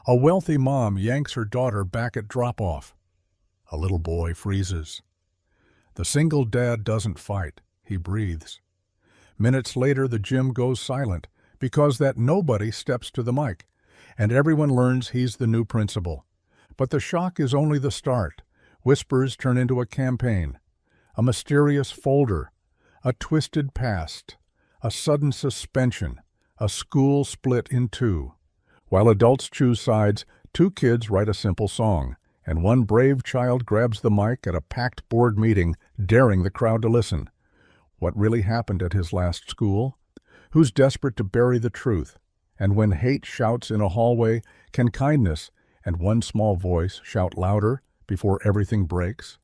A wealthy mom yanks her daughter back at drop-off. A little boy freezes. The single dad doesn't fight. He breathes. Minutes later, the gym goes silent because that nobody steps to the mic, and everyone learns he's the new principal. But the shock is only the start. Whispers turn into a campaign, a mysterious folder, a twisted past, a sudden suspension, a school split in two. While adults choose sides, two kids write a simple song, and one brave child grabs the mic at a packed board meeting, daring the crowd to listen. What really happened at his last school? Who's desperate to bury the truth? And when hate shouts in a hallway, can kindness and one small voice shout louder before everything breaks?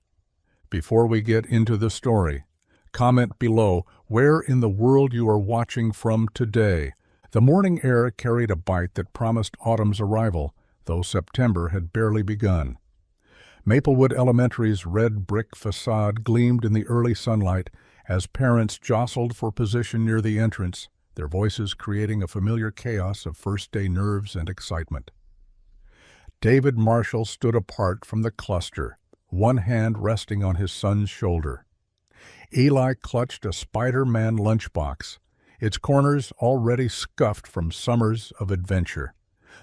Before we get into the story, comment below where in the world you are watching from today. The morning air carried a bite that promised autumn's arrival, though September had barely begun. Maplewood Elementary's red brick facade gleamed in the early sunlight as parents jostled for position near the entrance, their voices creating a familiar chaos of first-day nerves and excitement. David Marshall stood apart from the cluster, one hand resting on his son's shoulder. Eli clutched a Spider-Man lunchbox, its corners already scuffed from summers of adventure.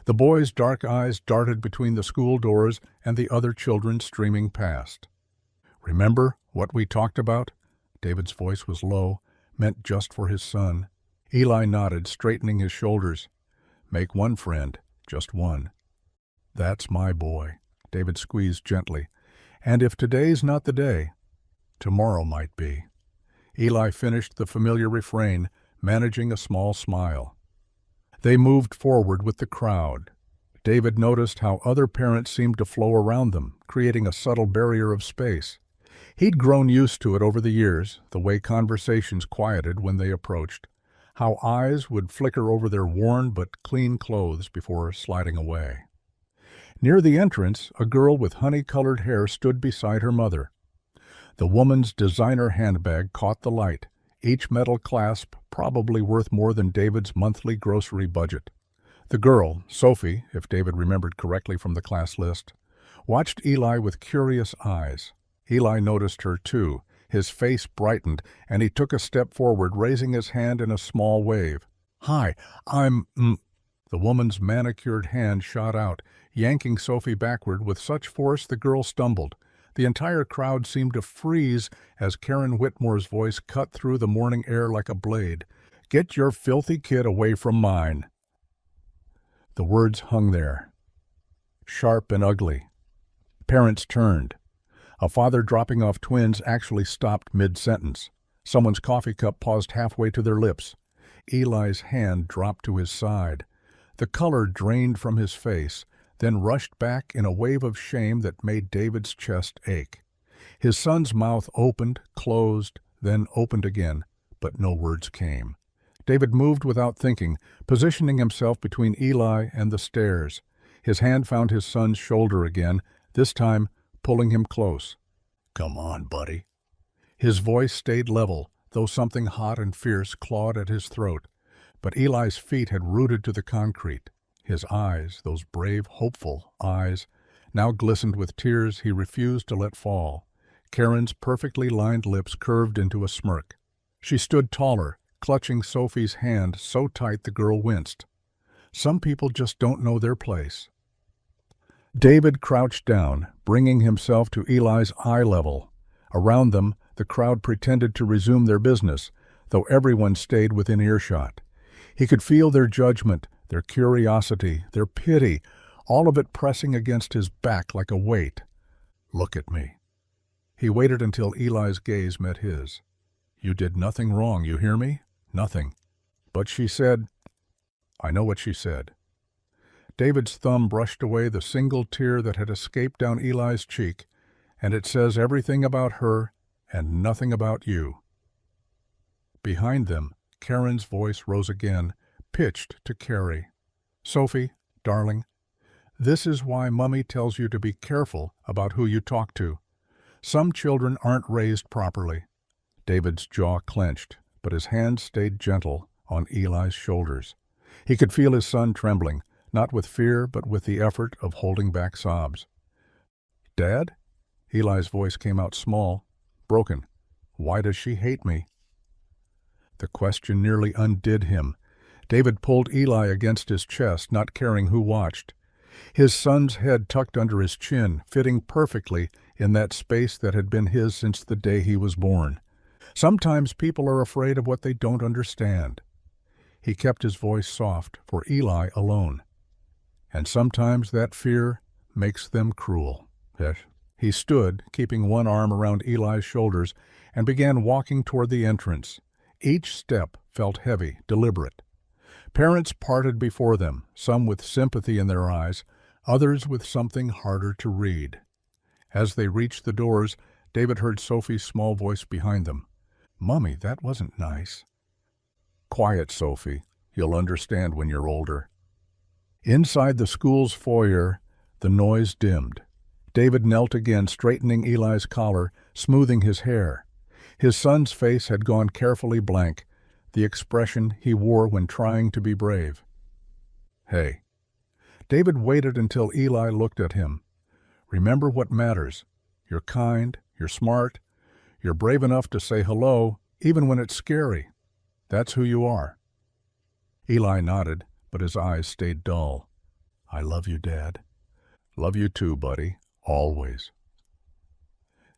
The boy's dark eyes darted between the school doors and the other children streaming past. "Remember what we talked about?" David's voice was low, meant just for his son. Eli nodded, straightening his shoulders. "Make one friend, just one." "That's my boy," David squeezed gently. "And if today's not the day, tomorrow might be." Eli finished the familiar refrain, managing a small smile. They moved forward with the crowd. David noticed how other parents seemed to flow around them, creating a subtle barrier of space. He'd grown used to it over the years, the way conversations quieted when they approached, how eyes would flicker over their worn but clean clothes before sliding away. Near the entrance, a girl with honey-colored hair stood beside her mother. The woman's designer handbag caught the light, each metal clasp probably worth more than David's monthly grocery budget. The girl, Sophie, if David remembered correctly from the class list, watched Eli with curious eyes. Eli noticed her too. His face brightened, and he took a step forward, raising his hand in a small wave. "Hi, I'm—" The woman's manicured hand shot out, yanking Sophie backward with such force the girl stumbled. The entire crowd seemed to freeze as Karen Whitmore's voice cut through the morning air like a blade. "Get your filthy kid away from mine." The words hung there, sharp and ugly. Parents turned. A father dropping off twins actually stopped mid-sentence. Someone's coffee cup paused halfway to their lips. Eli's hand dropped to his side. The color drained from his face, then rushed back in a wave of shame that made David's chest ache. His son's mouth opened, closed, then opened again, but no words came. David moved without thinking, positioning himself between Eli and the stairs. His hand found his son's shoulder again, this time pulling him close. "Come on, buddy." His voice stayed level, though something hot and fierce clawed at his throat. But Eli's feet had rooted to the concrete. His eyes, those brave, hopeful eyes, now glistened with tears he refused to let fall. Karen's perfectly lined lips curved into a smirk. She stood taller, clutching Sophie's hand so tight the girl winced. Some people just don't know their place. David crouched down, bringing himself to Eli's eye level. Around them, the crowd pretended to resume their business, though everyone stayed within earshot. He could feel their judgment, their curiosity, their pity, all of it pressing against his back like a weight. "Look at me." He waited until Eli's gaze met his. "You did nothing wrong, you hear me? Nothing." But she said, "I know what she said." David's thumb brushed away the single tear that had escaped down Eli's cheek, and it says everything about her and nothing about you. Behind them, Karen's voice rose again, pitched to Carrie. "Sophie, darling, this is why Mummy tells you to be careful about who you talk to. Some children aren't raised properly." David's jaw clenched, but his hand stayed gentle on Eli's shoulders. He could feel his son trembling, not with fear, but with the effort of holding back sobs. "Dad?" Eli's voice came out small, broken. "Why does she hate me?" The question nearly undid him. David pulled Eli against his chest, not caring who watched. His son's head tucked under his chin, fitting perfectly in that space that had been his since the day he was born. Sometimes people are afraid of what they don't understand. He kept his voice soft for Eli alone. And sometimes that fear makes them cruel. He stood, keeping one arm around Eli's shoulders, and began walking toward the entrance. Each step felt heavy, deliberate. Parents parted before them, some with sympathy in their eyes, others with something harder to read. As they reached the doors, David heard Sophie's small voice behind them. "Mummy, that wasn't nice." "Quiet, Sophie. You'll understand when you're older." Inside the school's foyer, the noise dimmed. David knelt again, straightening Eli's collar, smoothing his hair. His son's face had gone carefully blank, the expression he wore when trying to be brave. "Hey." David waited until Eli looked at him. "Remember what matters. You're kind, you're smart, you're brave enough to say hello, even when it's scary. That's who you are." Eli nodded, but his eyes stayed dull. "I love you, Dad." "Love you too, buddy. Always."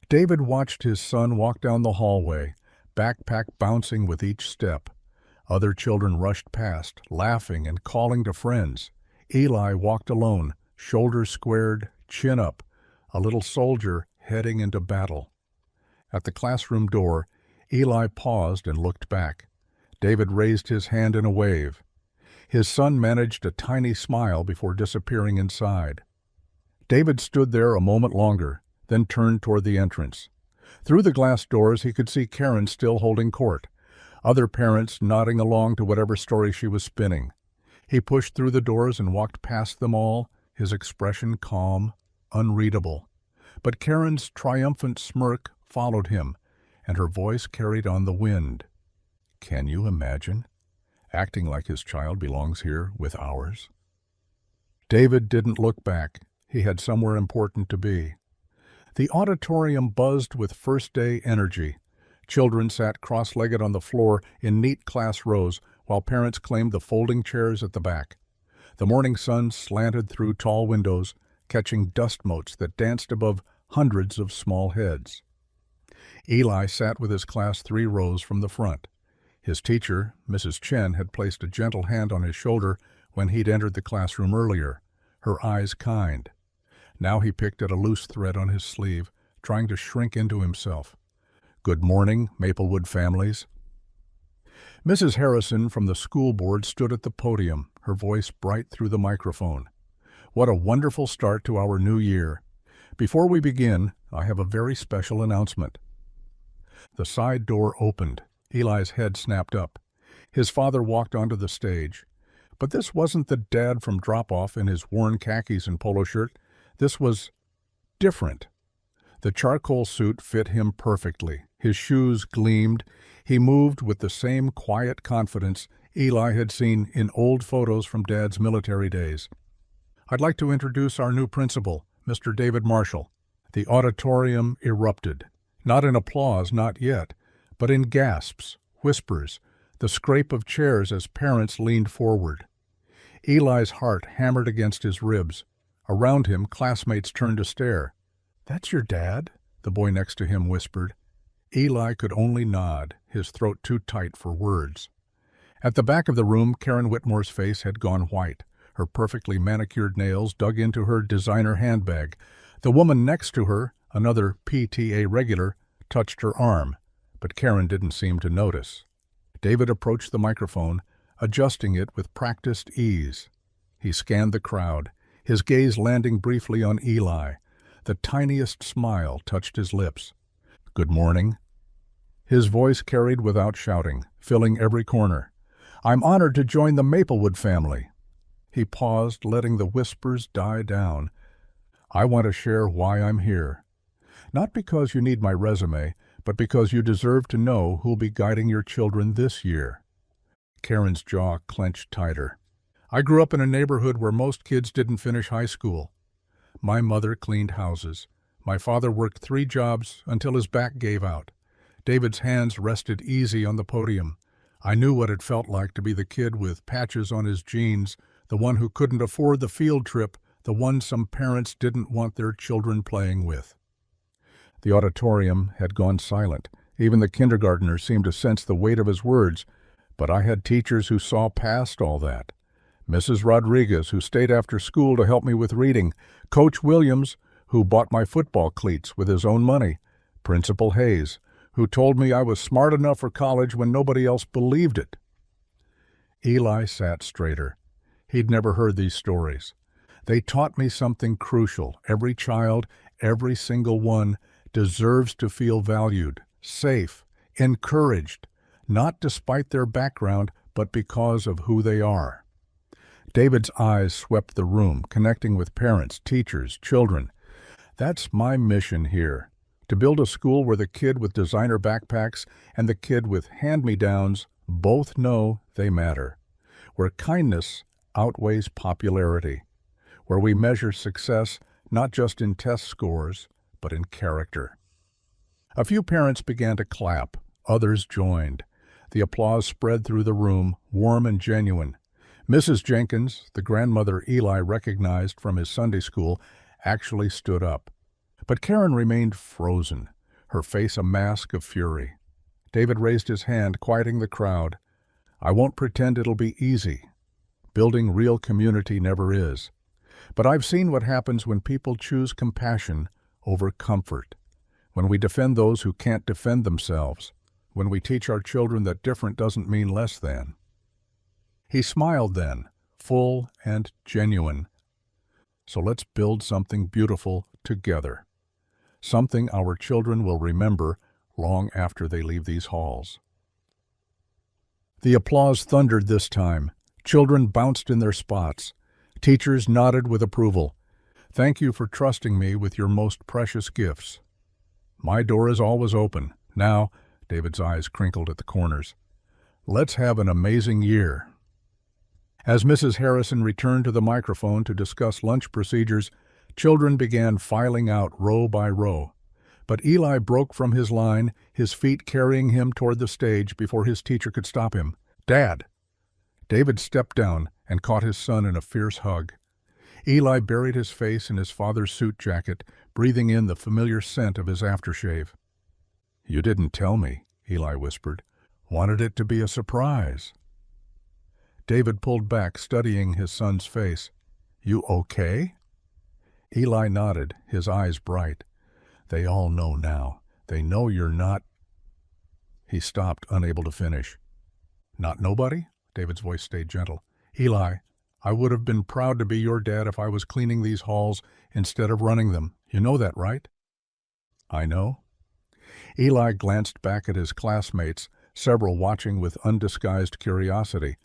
David watched his son walk down the hallway, backpack bouncing with each step. Other children rushed past, laughing and calling to friends. Eli walked alone, shoulders squared, chin up, a little soldier heading into battle. At the classroom door, Eli paused and looked back. David raised his hand in a wave. His son managed a tiny smile before disappearing inside. David stood there a moment longer, then turned toward the entrance. Through the glass doors he could see Karen still holding court, other parents nodding along to whatever story she was spinning. He pushed through the doors and walked past them all, his expression calm, unreadable. But Karen's triumphant smirk followed him, and her voice carried on the wind. "Can you imagine? Acting like his child belongs here with ours." David didn't look back. He had somewhere important to be. The auditorium buzzed with first-day energy. Children sat cross-legged on the floor in neat class rows, while parents claimed the folding chairs at the back. The morning sun slanted through tall windows, catching dust motes that danced above hundreds of small heads. Eli sat with his class 3 rows from the front. His teacher, Mrs. Chen, had placed a gentle hand on his shoulder when he'd entered the classroom earlier, her eyes kind. Now he picked at a loose thread on his sleeve, trying to shrink into himself. "Good morning, Maplewood families." Mrs. Harrison from the school board stood at the podium, her voice bright through the microphone. "What a wonderful start to our new year. Before we begin, I have a very special announcement." The side door opened. Eli's head snapped up. His father walked onto the stage. But this wasn't the dad from drop-off in his worn khakis and polo shirt. This was different. The charcoal suit fit him perfectly. His shoes gleamed. He moved with the same quiet confidence Eli had seen in old photos from Dad's military days. "I'd like to introduce our new principal, Mr. David Marshall." The auditorium erupted. Not in applause, not yet, but in gasps, whispers, the scrape of chairs as parents leaned forward. Eli's heart hammered against his ribs. Around him, classmates turned to stare. "That's your dad?" the boy next to him whispered. Eli could only nod, his throat too tight for words. At the back of the room, Karen Whitmore's face had gone white. Her perfectly manicured nails dug into her designer handbag. The woman next to her, another PTA regular, touched her arm, but Karen didn't seem to notice. David approached the microphone, adjusting it with practiced ease. He scanned the crowd, his gaze landing briefly on Eli. The tiniest smile touched his lips. "Good morning." His voice carried without shouting, filling every corner. "I'm honored to join the Maplewood family." He paused, letting the whispers die down. "I want to share why I'm here. Not because you need my resume, but because you deserve to know who'll be guiding your children this year." Karen's jaw clenched tighter. I grew up in a neighborhood where most kids didn't finish high school. My mother cleaned houses. My father worked 3 jobs until his back gave out. David's hands rested easy on the podium. I knew what it felt like to be the kid with patches on his jeans, the one who couldn't afford the field trip, the one some parents didn't want their children playing with. The auditorium had gone silent. Even the kindergartners seemed to sense the weight of his words, but I had teachers who saw past all that. Mrs. Rodriguez, who stayed after school to help me with reading, Coach Williams, who bought my football cleats with his own money, Principal Hayes, who told me I was smart enough for college when nobody else believed it. Eli sat straighter. He'd never heard these stories. They taught me something crucial. Every child, every single one, deserves to feel valued, safe, encouraged, not despite their background, but because of who they are. David's eyes swept the room, connecting with parents, teachers, children. That's my mission here, to build a school where the kid with designer backpacks and the kid with hand-me-downs both know they matter, where kindness outweighs popularity, where we measure success not just in test scores, but in character. A few parents began to clap, others joined. The applause spread through the room, warm and genuine. Mrs. Jenkins, the grandmother Eli recognized from his Sunday school, actually stood up. But Karen remained frozen, her face a mask of fury. David raised his hand, quieting the crowd. I won't pretend it'll be easy. Building real community never is. But I've seen what happens when people choose compassion over comfort, when we defend those who can't defend themselves, when we teach our children that different doesn't mean less than. He smiled then, full and genuine. So let's build something beautiful together, something our children will remember long after they leave these halls. The applause thundered this time. Children bounced in their spots. Teachers nodded with approval. Thank you for trusting me with your most precious gifts. My door is always open. Now, David's eyes crinkled at the corners, let's have an amazing year. As Mrs. Harrison returned to the microphone to discuss lunch procedures, children began filing out row by row. But Eli broke from his line, his feet carrying him toward the stage before his teacher could stop him. Dad! David stepped down and caught his son in a fierce hug. Eli buried his face in his father's suit jacket, breathing in the familiar scent of his aftershave. You didn't tell me, Eli whispered. Wanted it to be a surprise. David pulled back, studying his son's face. You okay? Eli nodded, his eyes bright. They all know now. They know you're not... He stopped, unable to finish. Not nobody? David's voice stayed gentle. Eli, I would have been proud to be your dad if I was cleaning these halls instead of running them. You know that, right? I know. Eli glanced back at his classmates, several watching with undisguised curiosity.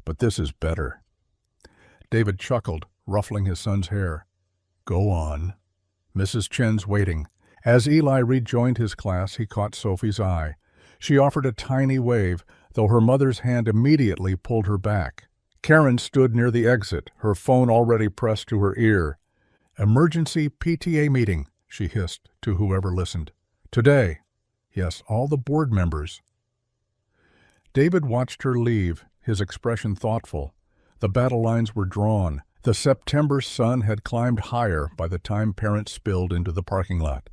But this is better. David chuckled, ruffling his son's hair. Go on. Mrs. Chen's waiting. As Eli rejoined his class, he caught Sophie's eye. She offered a tiny wave, though her mother's hand immediately pulled her back. Karen stood near the exit, her phone already pressed to her ear. Emergency PTA meeting, she hissed to whoever listened. Today. Yes, all the board members. David watched her leave, his expression thoughtful. The battle lines were drawn. The September sun had climbed higher by the time parents spilled into the parking lot.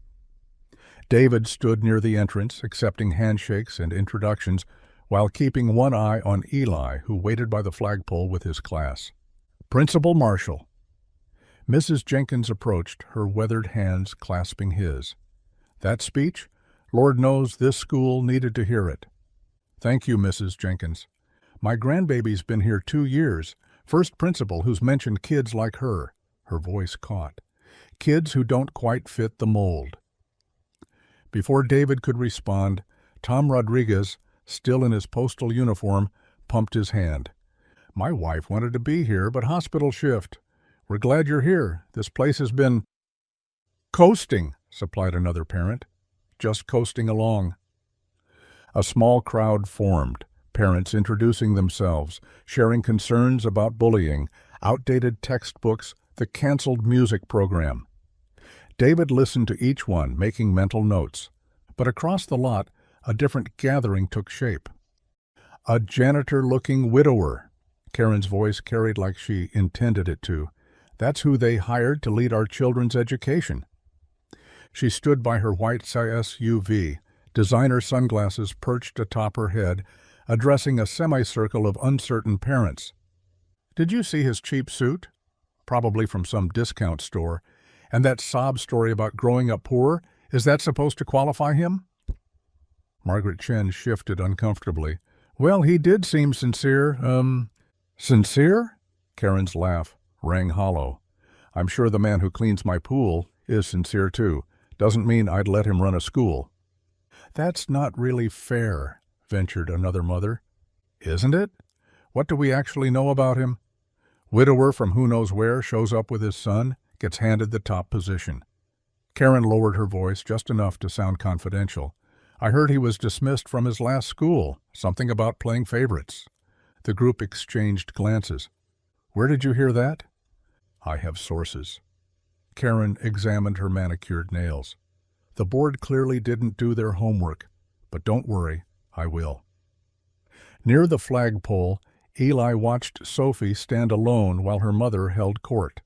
David stood near the entrance, accepting handshakes and introductions, while keeping one eye on Eli, who waited by the flagpole with his class. Principal Marshall. Mrs. Jenkins approached, her weathered hands clasping his. That speech? Lord knows this school needed to hear it. Thank you, Mrs. Jenkins. My grandbaby's been here 2 years, first principal who's mentioned kids like her. Her voice caught. Kids who don't quite fit the mold. Before David could respond, Tom Rodriguez, still in his postal uniform, pumped his hand. My wife wanted to be here, but hospital shift. We're glad you're here. This place has been... Coasting, supplied another parent. Just coasting along. A small crowd formed. Parents introducing themselves, sharing concerns about bullying, outdated textbooks, the canceled music program. David listened to each one, making mental notes. But across the lot, a different gathering took shape. A janitor-looking widower. Karen's voice carried like she intended it to. That's who they hired to lead our children's education. She stood by her white SUV, designer sunglasses perched atop her head, addressing a semicircle of uncertain parents. Did you see his cheap suit? Probably from some discount store. And that sob story about growing up poor, is that supposed to qualify him? Margaret Chen shifted uncomfortably. Well, he did seem sincere. Sincere? Karen's laugh rang hollow. I'm sure the man who cleans my pool is sincere too. Doesn't mean I'd let him run a school. That's not really fair, ventured another mother. Isn't it? What do we actually know about him? Widower from who knows where shows up with his son, gets handed the top position. Karen lowered her voice just enough to sound confidential. I heard he was dismissed from his last school, something about playing favorites. The group exchanged glances. Where did you hear that? I have sources. Karen examined her manicured nails. The board clearly didn't do their homework, but don't worry, I will. Near the flagpole, Eli watched Sophie stand alone while her mother held court.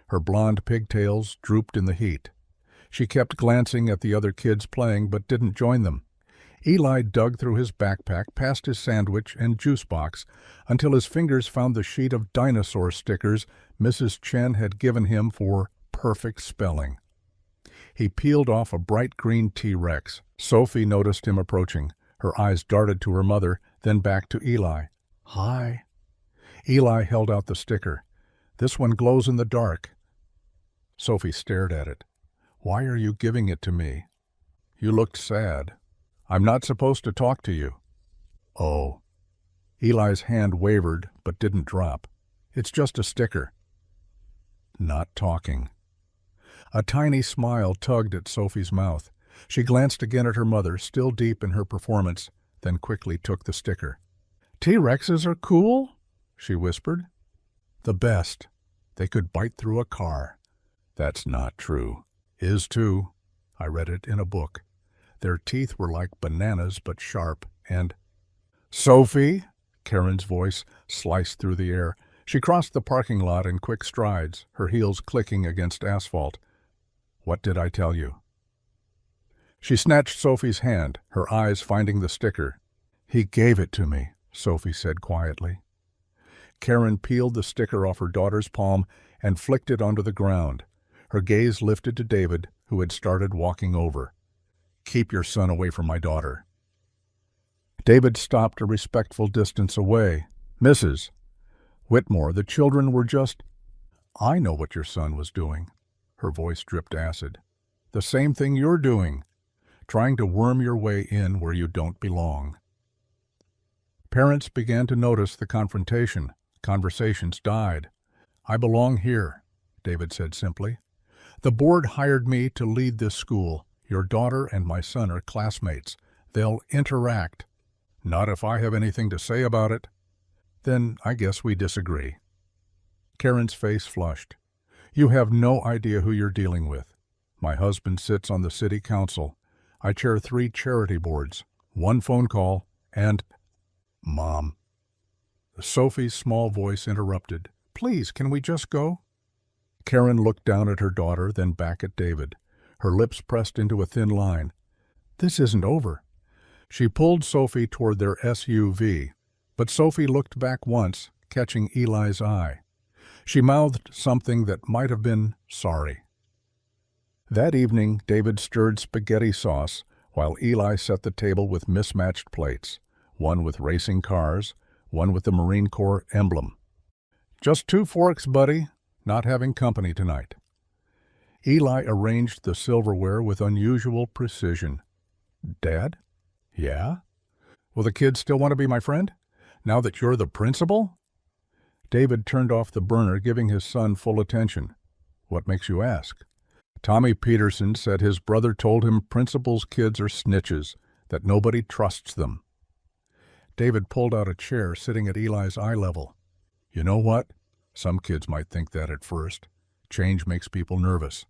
Her blonde pigtails drooped in the heat. She kept glancing at the other kids playing but didn't join them. Eli dug through his backpack past his sandwich and juice box until his fingers found the sheet of dinosaur stickers Mrs. Chen had given him for perfect spelling. He peeled off a bright green T-Rex. Sophie noticed him approaching. Her eyes darted to her mother, then back to Eli. Hi. Eli held out the sticker. This one glows in the dark. Sophie stared at it. Why are you giving it to me? You looked sad. I'm not supposed to talk to you. Oh. Eli's hand wavered but didn't drop. It's just a sticker. Not talking. A tiny smile tugged at Sophie's mouth. She glanced again at her mother, still deep in her performance, then quickly took the sticker. T-Rexes are cool, she whispered. The best. They could bite through a car. That's not true. Is too. I read it in a book. Their teeth were like bananas but sharp, and... Sophie! Karen's voice sliced through the air. She crossed the parking lot in quick strides, her heels clicking against asphalt. What did I tell you? She snatched Sophie's hand, her eyes finding the sticker. He gave it to me, Sophie said quietly. Karen peeled the sticker off her daughter's palm and flicked it onto the ground. Her gaze lifted to David, who had started walking over. Keep your son away from my daughter. David stopped a respectful distance away. Mrs. Whitmore, the children were just... I know what your son was doing. Her voice dripped acid. The same thing you're doing. Trying to worm your way in where you don't belong. Parents began to notice the confrontation. Conversations died. I belong here, David said simply. The board hired me to lead this school. Your daughter and my son are classmates. They'll interact. Not if I have anything to say about it. Then I guess we disagree. Karen's face flushed. You have no idea who you're dealing with. My husband sits on the city council. I chair 3 charity boards, 1 phone call, and... Mom. Sophie's small voice interrupted. Please, can we just go? Karen looked down at her daughter, then back at David. Her lips pressed into a thin line. This isn't over. She pulled Sophie toward their SUV, but Sophie looked back once, catching Eli's eye. She mouthed something that might have been sorry. That evening, David stirred spaghetti sauce while Eli set the table with mismatched plates, one with racing cars, one with the Marine Corps emblem. Just 2 forks, buddy. Not having company tonight. Eli arranged the silverware with unusual precision. Dad? Yeah? Will the kids still want to be my friend? Now that you're the principal? David turned off the burner, giving his son full attention. What makes you ask? Tommy Peterson said his brother told him principal's kids are snitches, that nobody trusts them. David pulled out a chair sitting at Eli's eye level. You know what? Some kids might think that at first. Change makes people nervous.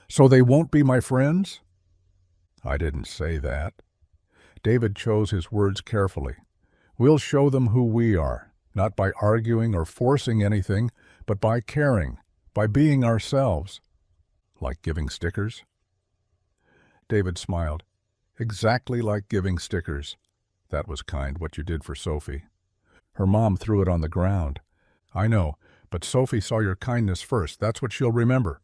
So they won't be my friends? I didn't say that. David chose his words carefully. We'll show them who we are, not by arguing or forcing anything, but by caring, by being ourselves. Like giving stickers? David smiled. Exactly like giving stickers. That was kind, what you did for Sophie. Her mom threw it on the ground. I know, but Sophie saw your kindness first. That's what she'll remember.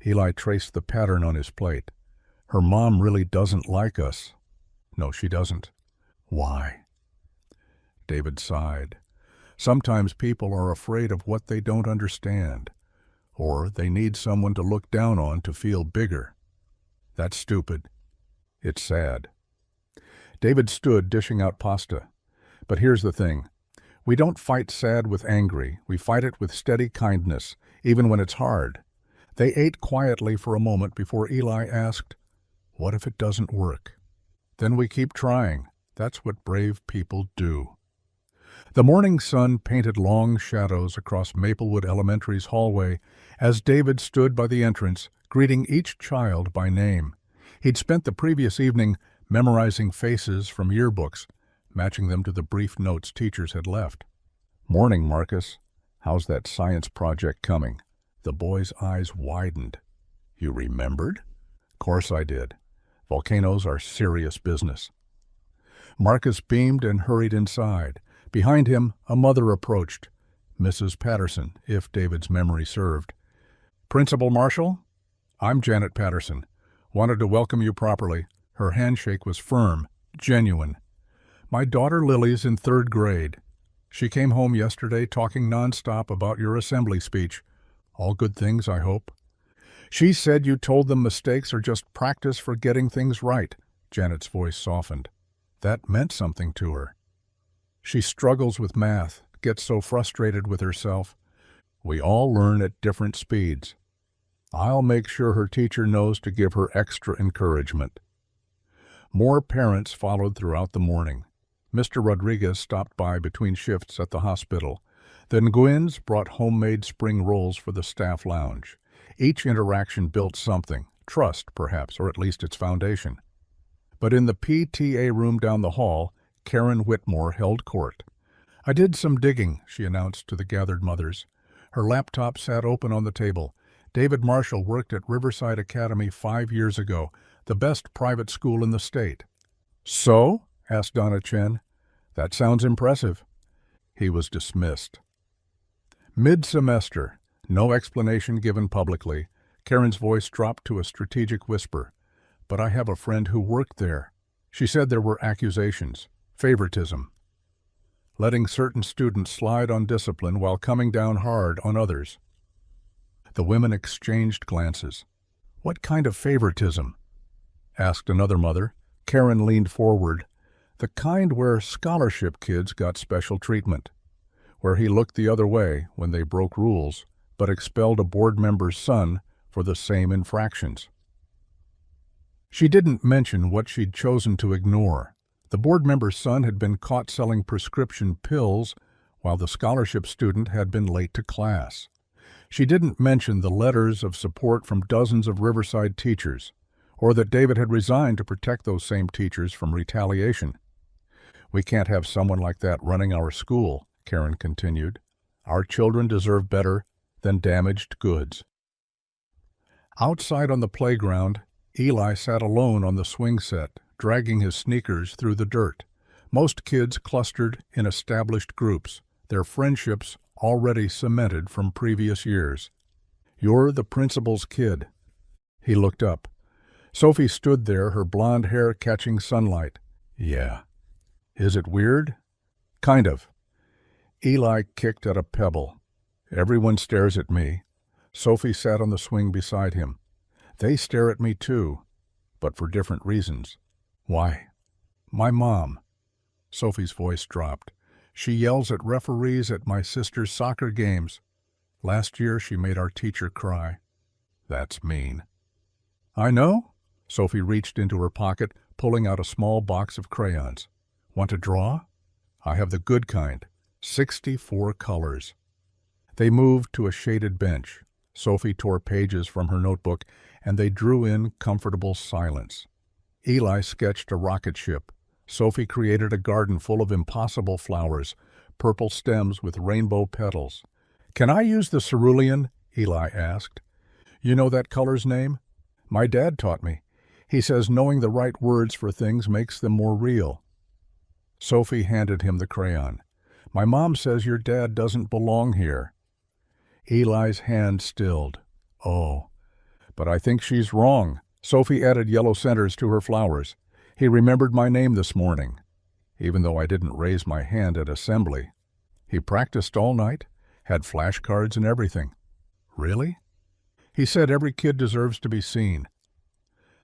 Eli traced the pattern on his plate. Her mom really doesn't like us. No, she doesn't. Why? David sighed. Sometimes people are afraid of what they don't understand, or they need someone to look down on to feel bigger. That's stupid. It's sad. David stood, dishing out pasta. But here's the thing. We don't fight sad with angry. We fight it with steady kindness, even when it's hard. They ate quietly for a moment before Eli asked, "What if it doesn't work?" Then we keep trying. That's what brave people do. The morning sun painted long shadows across Maplewood Elementary's hallway as David stood by the entrance, greeting each child by name. He'd spent the previous evening memorizing faces from yearbooks, matching them to the brief notes teachers had left. "Morning, Marcus. How's that science project coming?" The boy's eyes widened. "You remembered?" "Course I did. Volcanoes are serious business." Marcus beamed and hurried inside. Behind him, a mother approached, Mrs. Patterson, if David's memory served. "Principal Marshall? I'm Janet Patterson. Wanted to welcome you properly." Her handshake was firm, genuine. "My daughter Lily's in 3rd grade. She came home yesterday talking nonstop about your assembly speech. All good things, I hope." "She said you told them mistakes are just practice for getting things right." Janet's voice softened. That meant something to her. "She struggles with math, gets so frustrated with herself. We all learn at different speeds. I'll make sure her teacher knows to give her extra encouragement." More parents followed throughout the morning. Mr. Rodriguez stopped by between shifts at the hospital. Then Gwyn's brought homemade spring rolls for the staff lounge. Each interaction built something, trust perhaps, or at least its foundation. But in the PTA room down the hall, Karen Whitmore held court. "I did some digging," she announced to the gathered mothers. Her laptop sat open on the table. David Marshall worked at Riverside Academy 5 years ago, the best private school in the state. "So?" asked Donna Chen. "That sounds impressive." He was dismissed. Mid-semester, no explanation given publicly, Karen's voice dropped to a strategic whisper. "But I have a friend who worked there." She said there were accusations, favoritism, letting certain students slide on discipline while coming down hard on others. The women exchanged glances. "What kind of favoritism?" asked another mother. Karen leaned forward. "The kind where scholarship kids got special treatment, where he looked the other way when they broke rules, but expelled a board member's son for the same infractions." She didn't mention what she'd chosen to ignore. The board member's son had been caught selling prescription pills, while the scholarship student had been late to class. She didn't mention the letters of support from dozens of Riverside teachers, or that David had resigned to protect those same teachers from retaliation. "We can't have someone like that running our school," Karen continued. "Our children deserve better than damaged goods." Outside on the playground, Eli sat alone on the swing set, dragging his sneakers through the dirt. Most kids clustered in established groups, their friendships already cemented from previous years. "You're the principal's kid." He looked up. Sophie stood there, her blonde hair catching sunlight. "Yeah." "Is it weird?" "Kind of." Eli kicked at a pebble. "Everyone stares at me." Sophie sat on the swing beside him. "They stare at me too, but for different reasons." "Why?" "My mom." Sophie's voice dropped. "She yells at referees at my sister's soccer games. Last year she made our teacher cry." "That's mean." "I know." Sophie reached into her pocket, pulling out a small box of crayons. "Want to draw?" I have the good kind, 64 colors. They moved to a shaded bench. Sophie tore pages from her notebook, and they drew in comfortable silence. Eli sketched a rocket ship. Sophie created a garden full of impossible flowers, purple stems with rainbow petals. "Can I use the cerulean?" Eli asked. "You know that color's name?" "My dad taught me. He says knowing the right words for things makes them more real." Sophie handed him the crayon. "My mom says your dad doesn't belong here." Eli's hand stilled. "Oh, but I think she's wrong." Sophie added yellow centers to her flowers. "He remembered my name this morning, even though I didn't raise my hand at assembly. He practiced all night, had flashcards and everything." "Really?" "He said every kid deserves to be seen."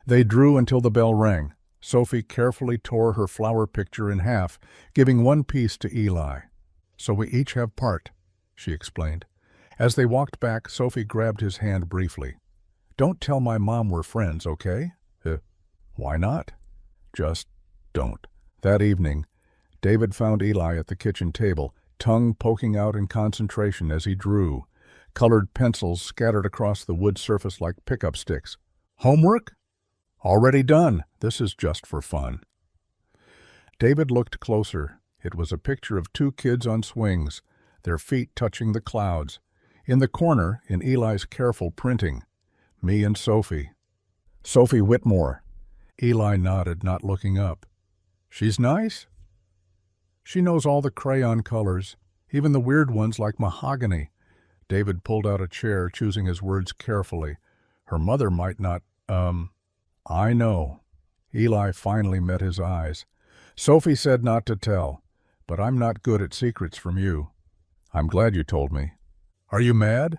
They drew until the bell rang. Sophie carefully tore her flower picture in half, giving one piece to Eli. "So we each have part," she explained. As they walked back, Sophie grabbed his hand briefly. "Don't tell my mom we're friends, okay?" Why not?" "Just don't." That evening, David found Eli at the kitchen table, tongue poking out in concentration as he drew, colored pencils scattered across the wood surface like pickup sticks. "Homework?" "Already done. This is just for fun." David looked closer. It was a picture of two kids on swings, their feet touching the clouds. In the corner, in Eli's careful printing, "Me and Sophie." "Sophie Whitmore." Eli nodded, not looking up. "She's nice?" "She knows all the crayon colors, even the weird ones like mahogany." David pulled out a chair, choosing his words carefully. "Her mother might not, I know." Eli finally met his eyes. "Sophie said not to tell, but I'm not good at secrets from you." "I'm glad you told me." "Are you mad?"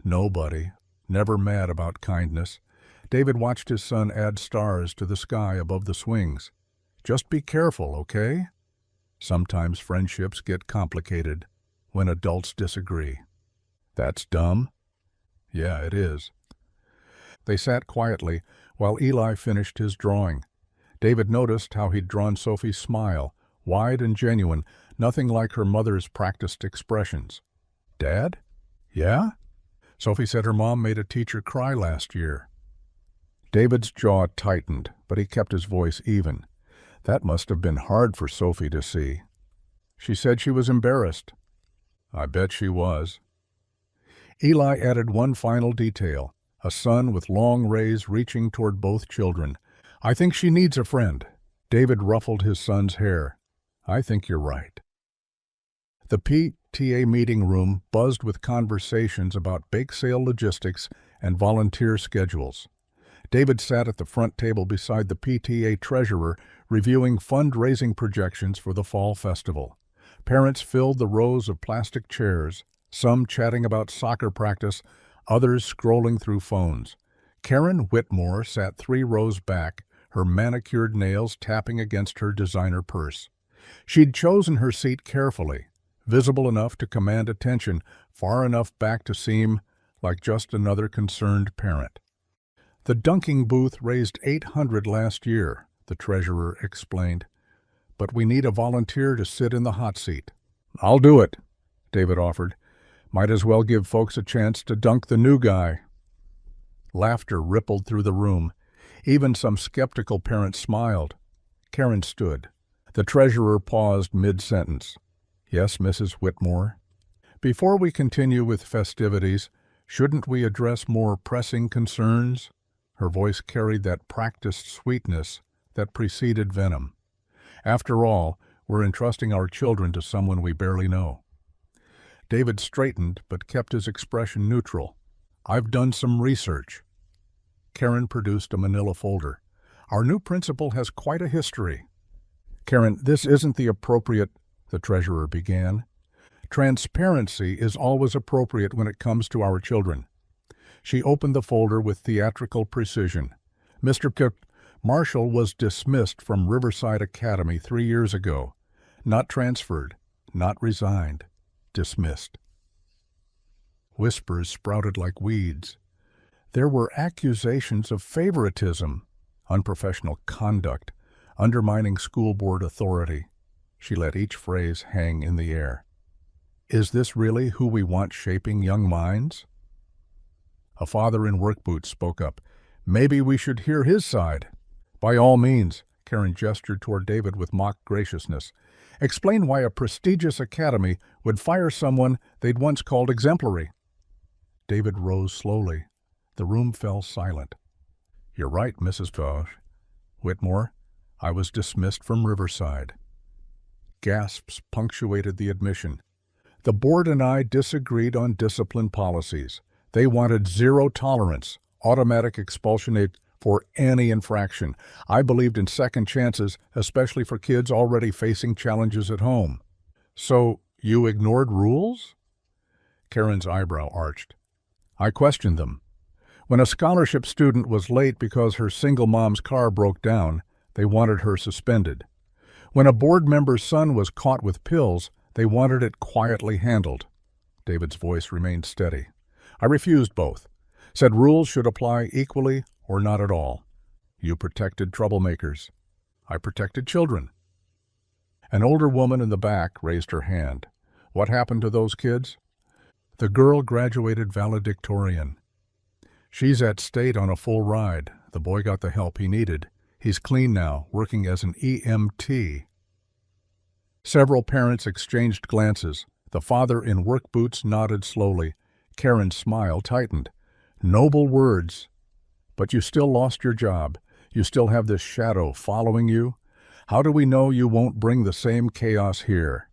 "Nobody. Never mad about kindness." David watched his son add stars to the sky above the swings. "Just be careful, okay? Sometimes friendships get complicated when adults disagree." "That's dumb." "Yeah, it is." They sat quietly while Eli finished his drawing. David noticed how he'd drawn Sophie's smile, wide and genuine, nothing like her mother's practiced expressions. "Dad?" "Yeah?" "Sophie said her mom made a teacher cry last year." David's jaw tightened, but he kept his voice even. That must have been hard for Sophie to see. "She said she was embarrassed." "I bet she was." Eli added one final detail, a sun with long rays reaching toward both children. "I think she needs a friend." David ruffled his son's hair. "I think you're right." The PTA meeting room buzzed with conversations about bake sale logistics and volunteer schedules. David sat at the front table beside the PTA treasurer, reviewing fundraising projections for the fall festival. Parents filled the rows of plastic chairs, some chatting about soccer practice, others scrolling through phones. Karen Whitmore sat 3 rows back, her manicured nails tapping against her designer purse. She'd chosen her seat carefully, visible enough to command attention, far enough back to seem like just another concerned parent. "The dunking booth raised $800 last year," the treasurer explained. "But we need a volunteer to sit in the hot seat." "I'll do it," David offered. "Might as well give folks a chance to dunk the new guy." Laughter rippled through the room. Even some skeptical parents smiled. Karen stood. The treasurer paused mid-sentence. "Yes, Mrs. Whitmore?" "Before we continue with festivities, shouldn't we address more pressing concerns?" Her voice carried that practiced sweetness that preceded venom. "After all, we're entrusting our children to someone we barely know." David straightened but kept his expression neutral. "I've done some research." Karen produced a manila folder. "Our new principal has quite a history." "Karen, this isn't the appropriate," the treasurer began. "Transparency is always appropriate when it comes to our children." She opened the folder with theatrical precision. "Mr. Marshall was dismissed from Riverside Academy 3 years ago. Not transferred, not resigned, dismissed." Whispers sprouted like weeds. There were accusations of favoritism, unprofessional conduct, undermining school board authority. She let each phrase hang in the air. Is this really who we want shaping young minds? A father in work boots spoke up. Maybe we should hear his side. By all means, Karen gestured toward David with mock graciousness. Explain why a prestigious academy would fire someone they'd once called exemplary. David rose slowly. The room fell silent. You're right, Mrs. Whitmore. I was dismissed from Riverside. Gasps punctuated the admission. The board and I disagreed on discipline policies. They wanted zero tolerance, automatic expulsion for any infraction. I believed in second chances, especially for kids already facing challenges at home. So, you ignored rules? Karen's eyebrow arched. I questioned them. When a scholarship student was late because her single mom's car broke down, they wanted her suspended. When a board member's son was caught with pills, they wanted it quietly handled. David's voice remained steady. I refused both. Said rules should apply equally or not at all. You protected troublemakers. I protected children. An older woman in the back raised her hand. What happened to those kids? The girl graduated valedictorian. She's at state on a full ride. The boy got the help he needed. He's clean now, working as an EMT. Several parents exchanged glances. The father in work boots nodded slowly. Karen's smile tightened. Noble words. But you still lost your job. You still have this shadow following you. How do we know you won't bring the same chaos here?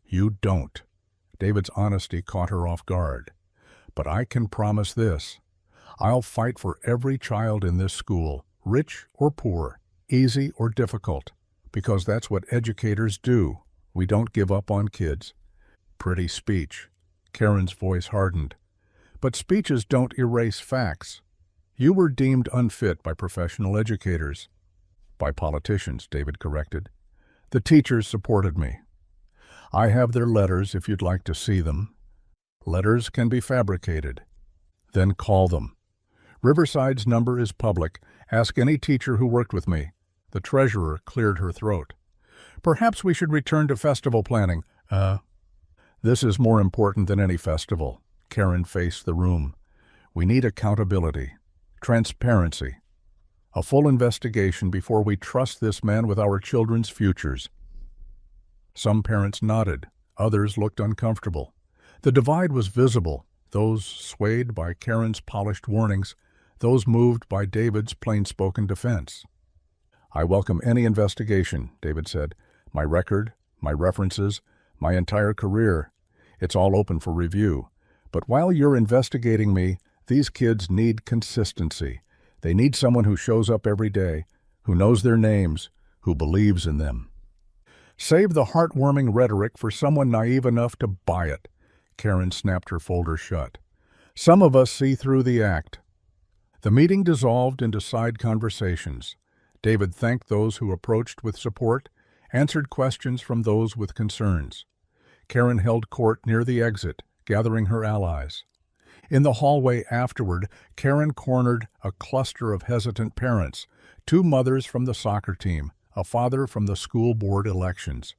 You don't. David's honesty caught her off guard. But I can promise this. I'll fight for every child in this school, rich or poor, easy or difficult, because that's what educators do. We don't give up on kids. Pretty speech. Karen's voice hardened. But speeches don't erase facts. You were deemed unfit by professional educators. By politicians, David corrected. The teachers supported me. I have their letters if you'd like to see them. Letters can be fabricated. Then call them. Riverside's number is public. Ask any teacher who worked with me. The treasurer cleared her throat. Perhaps we should return to festival planning. This is more important than any festival. Karen faced the room. We need accountability, transparency, a full investigation before we trust this man with our children's futures. Some parents nodded. Others looked uncomfortable. The divide was visible, those swayed by Karen's polished warnings, those moved by David's plain-spoken defense. I welcome any investigation, David said. My record, my references, my entire career. It's all open for review. But while you're investigating me, these kids need consistency. They need someone who shows up every day, who knows their names, who believes in them. Save the heartwarming rhetoric for someone naive enough to buy it. Karen snapped her folder shut. Some of us see through the act. The meeting dissolved into side conversations. David thanked those who approached with support, answered questions from those with concerns. Karen held court near the exit, gathering her allies. In the hallway afterward, Karen cornered a cluster of hesitant parents, 2 mothers from the soccer team, a father from the school board elections.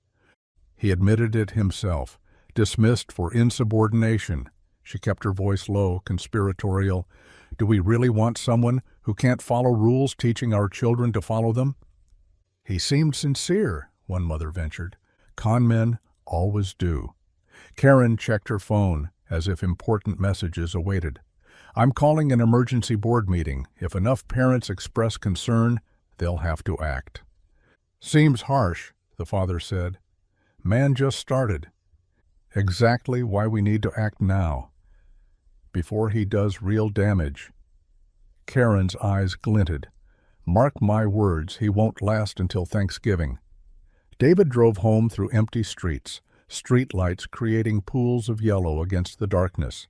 He admitted it himself, dismissed for insubordination. She kept her voice low, conspiratorial. Do we really want someone who can't follow rules teaching our children to follow them? He seemed sincere, one mother ventured. Con men always do. Karen checked her phone, as if important messages awaited. I'm calling an emergency board meeting. If enough parents express concern, they'll have to act. Seems harsh, the father said. Man just started. Exactly why we need to act now, before he does real damage. Karen's eyes glinted. Mark my words, he won't last until Thanksgiving. David drove home through empty streets, street lights creating pools of yellow against the darkness.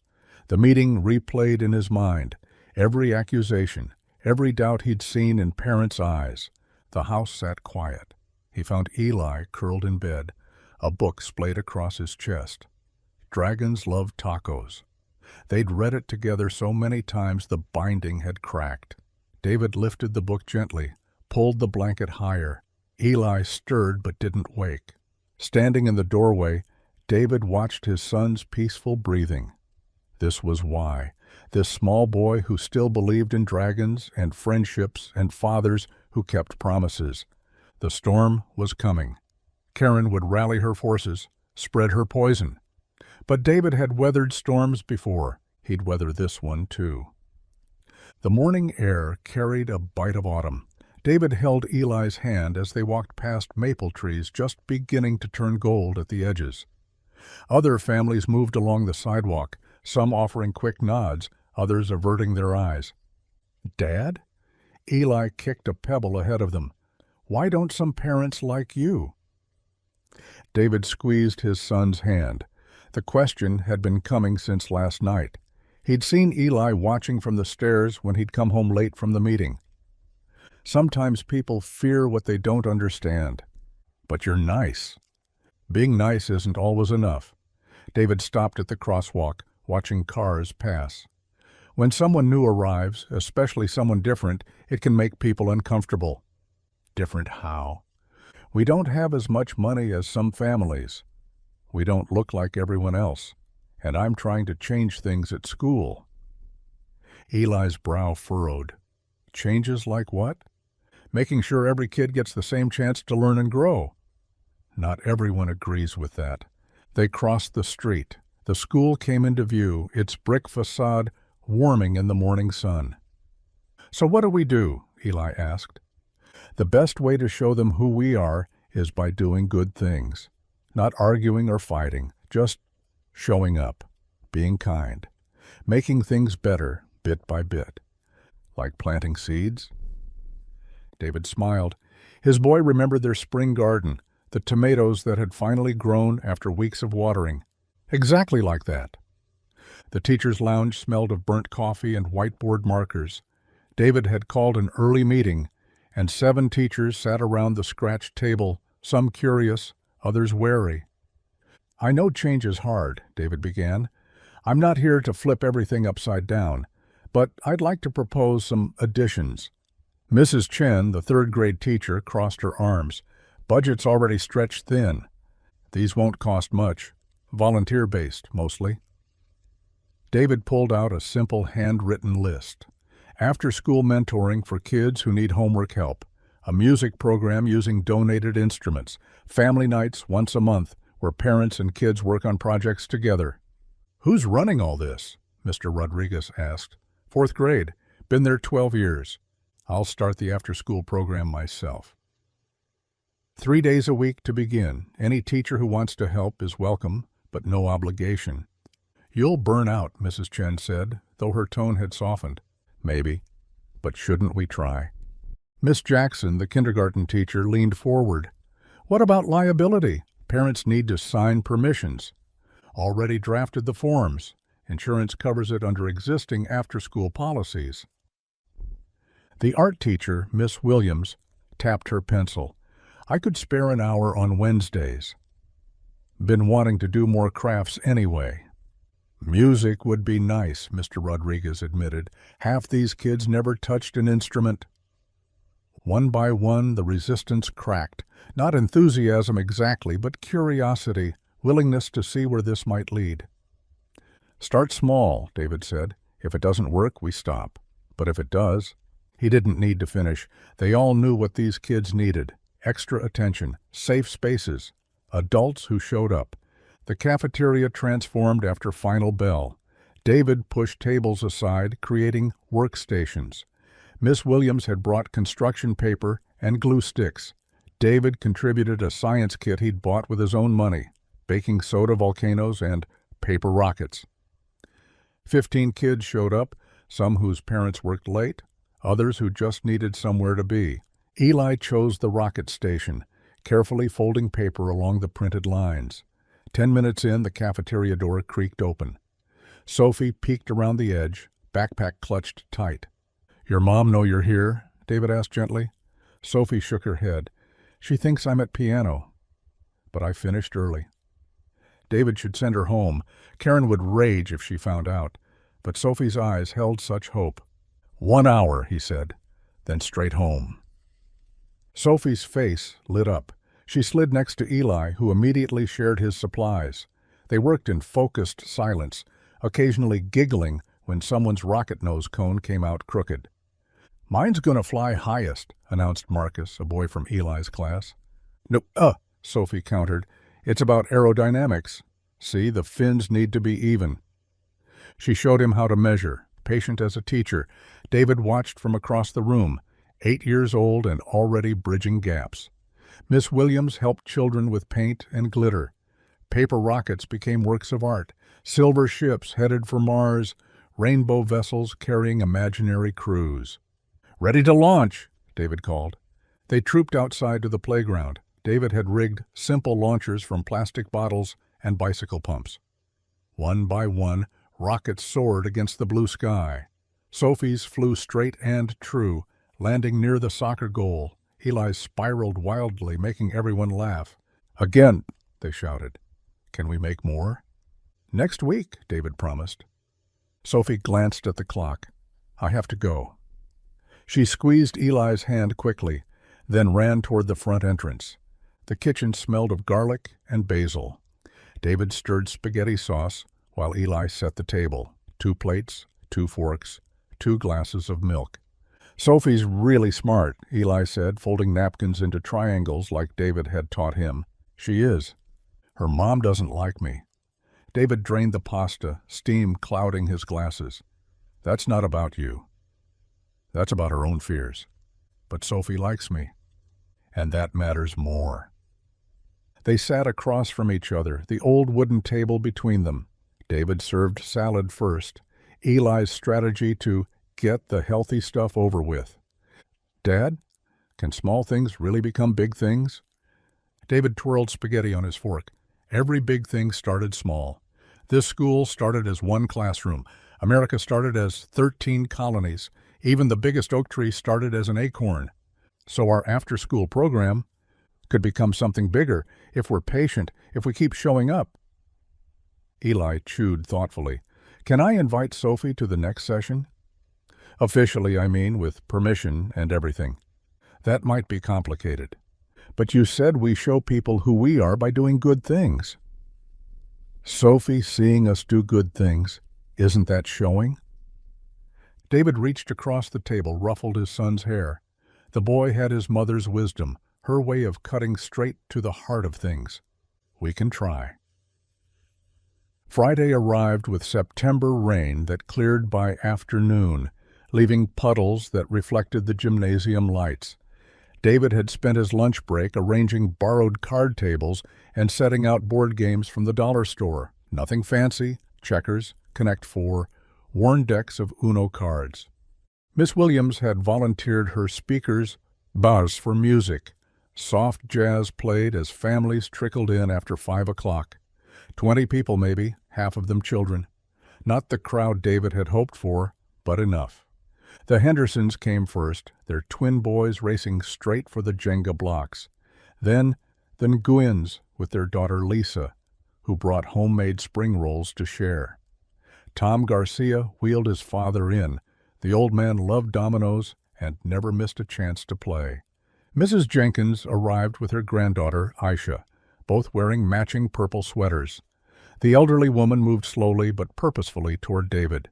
The meeting replayed in his mind, every accusation, every doubt he'd seen in parents' eyes. The house sat quiet. He found Eli curled in bed, a book splayed across his chest. Dragons loved tacos. They'd read it together so many times the binding had cracked. David lifted the book gently, pulled the blanket higher. Eli stirred but didn't wake. Standing in the doorway, David watched his son's peaceful breathing. This was why. This small boy who still believed in dragons and friendships and fathers who kept promises. The storm was coming. Karen would rally her forces, spread her poison. But David had weathered storms before. He'd weather this one too. The morning air carried a bite of autumn. David held Eli's hand as they walked past maple trees just beginning to turn gold at the edges. Other families moved along the sidewalk, some offering quick nods, others averting their eyes. "Dad?" Eli kicked a pebble ahead of them. "Why don't some parents like you?" David squeezed his son's hand. The question had been coming since last night. He'd seen Eli watching from the stairs when he'd come home late from the meeting. Sometimes people fear what they don't understand. But you're nice. Being nice isn't always enough. David stopped at the crosswalk, watching cars pass. When someone new arrives, especially someone different, it can make people uncomfortable. Different how? We don't have as much money as some families. We don't look like everyone else. And I'm trying to change things at school. Eli's brow furrowed. Changes like what? Making sure every kid gets the same chance to learn and grow. Not everyone agrees with that. They crossed the street. The school came into view, its brick facade warming in the morning sun. "So what do we do?" Eli asked. "The best way to show them who we are is by doing good things. Not arguing or fighting, just showing up, being kind, making things better bit by bit. Like planting seeds?" David smiled. His boy remembered their spring garden, the tomatoes that had finally grown after weeks of watering. Exactly like that. The teacher's lounge smelled of burnt coffee and whiteboard markers. David had called an early meeting, and 7 teachers sat around the scratched table, some curious, others wary. "I know change is hard," David began. "I'm not here to flip everything upside down, but I'd like to propose some additions." Mrs. Chen, the 3rd-grade teacher, crossed her arms. "Budget's already stretched thin. These won't cost much. Volunteer-based, mostly." David pulled out a simple handwritten list. After-school mentoring for kids who need homework help. A music program using donated instruments. Family nights once a month where parents and kids work on projects together. "Who's running all this?" Mr. Rodriguez asked. "4th grade. Been there 12 years. I'll start the after-school program myself." 3 days a week to begin. Any teacher who wants to help is welcome, but no obligation. "You'll burn out," Mrs. Chen said, though her tone had softened. "Maybe, but shouldn't we try?" Miss Jackson, the kindergarten teacher, leaned forward. "What about liability? Parents need to sign permissions." "Already drafted the forms. Insurance covers it under existing after-school policies." The art teacher, Miss Williams, tapped her pencil. "I could spare an hour on Wednesdays. Been wanting to do more crafts anyway." "Music would be nice," Mr. Rodriguez admitted. "Half these kids never touched an instrument." One by one, the resistance cracked. Not enthusiasm exactly, but curiosity, willingness to see where this might lead. "Start small," David said. "If it doesn't work, we stop. But if it does..." He didn't need to finish. They all knew what these kids needed. Extra attention, safe spaces, adults who showed up. The cafeteria transformed after final bell. David pushed tables aside, creating workstations. Miss Williams had brought construction paper and glue sticks. David contributed a science kit he'd bought with his own money, baking soda volcanoes and paper rockets. 15 kids showed up, some whose parents worked late, others who just needed somewhere to be. Eli chose the rocket station, carefully folding paper along the printed lines. 10 minutes in, the cafeteria door creaked open. Sophie peeked around the edge, backpack clutched tight. "Your mom know you're here?" David asked gently. Sophie shook her head. "She thinks I'm at piano." "But I finished early." David should send her home. Karen would rage if she found out. But Sophie's eyes held such hope. "1 hour," he said, "then straight home." Sophie's face lit up. She slid next to Eli, who immediately shared his supplies. They worked in focused silence, occasionally giggling when someone's rocket nose cone came out crooked. "Mine's gonna fly highest," announced Marcus, a boy from Eli's class. "No, Sophie countered. "It's about aerodynamics. See, the fins need to be even." She showed him how to measure. Patient as a teacher, David watched from across the room, 8 years old and already bridging gaps. Miss Williams helped children with paint and glitter. Paper rockets became works of art, silver ships headed for Mars, rainbow vessels carrying imaginary crews. "Ready to launch," David called. They trooped outside to the playground. David had rigged simple launchers from plastic bottles and bicycle pumps. One by one, rockets soared against the blue sky. Sophie's flew straight and true, landing near the soccer goal. Eli's spiraled wildly, making everyone laugh. "Again," they shouted. "Can we make more?" "Next week," David promised. Sophie glanced at the clock. "I have to go." She squeezed Eli's hand quickly, then ran toward the front entrance. The kitchen smelled of garlic and basil. David stirred spaghetti sauce while Eli set the table. 2 plates, 2 forks, 2 glasses of milk. "Sophie's really smart," Eli said, folding napkins into triangles like David had taught him. "She is. Her mom doesn't like me." David drained the pasta, steam clouding his glasses. "That's not about you. That's about her own fears. But Sophie likes me. And that matters more." They sat across from each other, the old wooden table between them. David served salad first, Eli's strategy to get the healthy stuff over with. "Dad, can small things really become big things?" David twirled spaghetti on his fork. "Every big thing started small. This school started as 1 classroom. America started as 13 colonies. Even the biggest oak tree started as an acorn. So our after-school program could become something bigger if we're patient, if we keep showing up." Eli chewed thoughtfully. "Can I invite Sophie to the next session?" "Officially, I mean, with permission and everything." "That might be complicated. But you said we show people who we are by doing good things." "Sophie seeing us do good things, isn't that showing?" David reached across the table, ruffled his son's hair. The boy had his mother's wisdom, her way of cutting straight to the heart of things. "We can try." Friday arrived with September rain that cleared by afternoon, leaving puddles that reflected the gymnasium lights. David had spent his lunch break arranging borrowed card tables and setting out board games from the dollar store. Nothing fancy, checkers, Connect 4, worn decks of Uno cards. Miss Williams had volunteered her speakers, bars for music. Soft jazz played as families trickled in after 5 o'clock. 20 people maybe, half of them children. Not the crowd David had hoped for, but enough. The Hendersons came first, their twin boys racing straight for the Jenga blocks. Then the Nguyen's with their daughter Lisa, who brought homemade spring rolls to share. Tom Garcia wheeled his father in. The old man loved dominoes and never missed a chance to play. Mrs. Jenkins arrived with her granddaughter, Aisha, both wearing matching purple sweaters. The elderly woman moved slowly but purposefully toward David.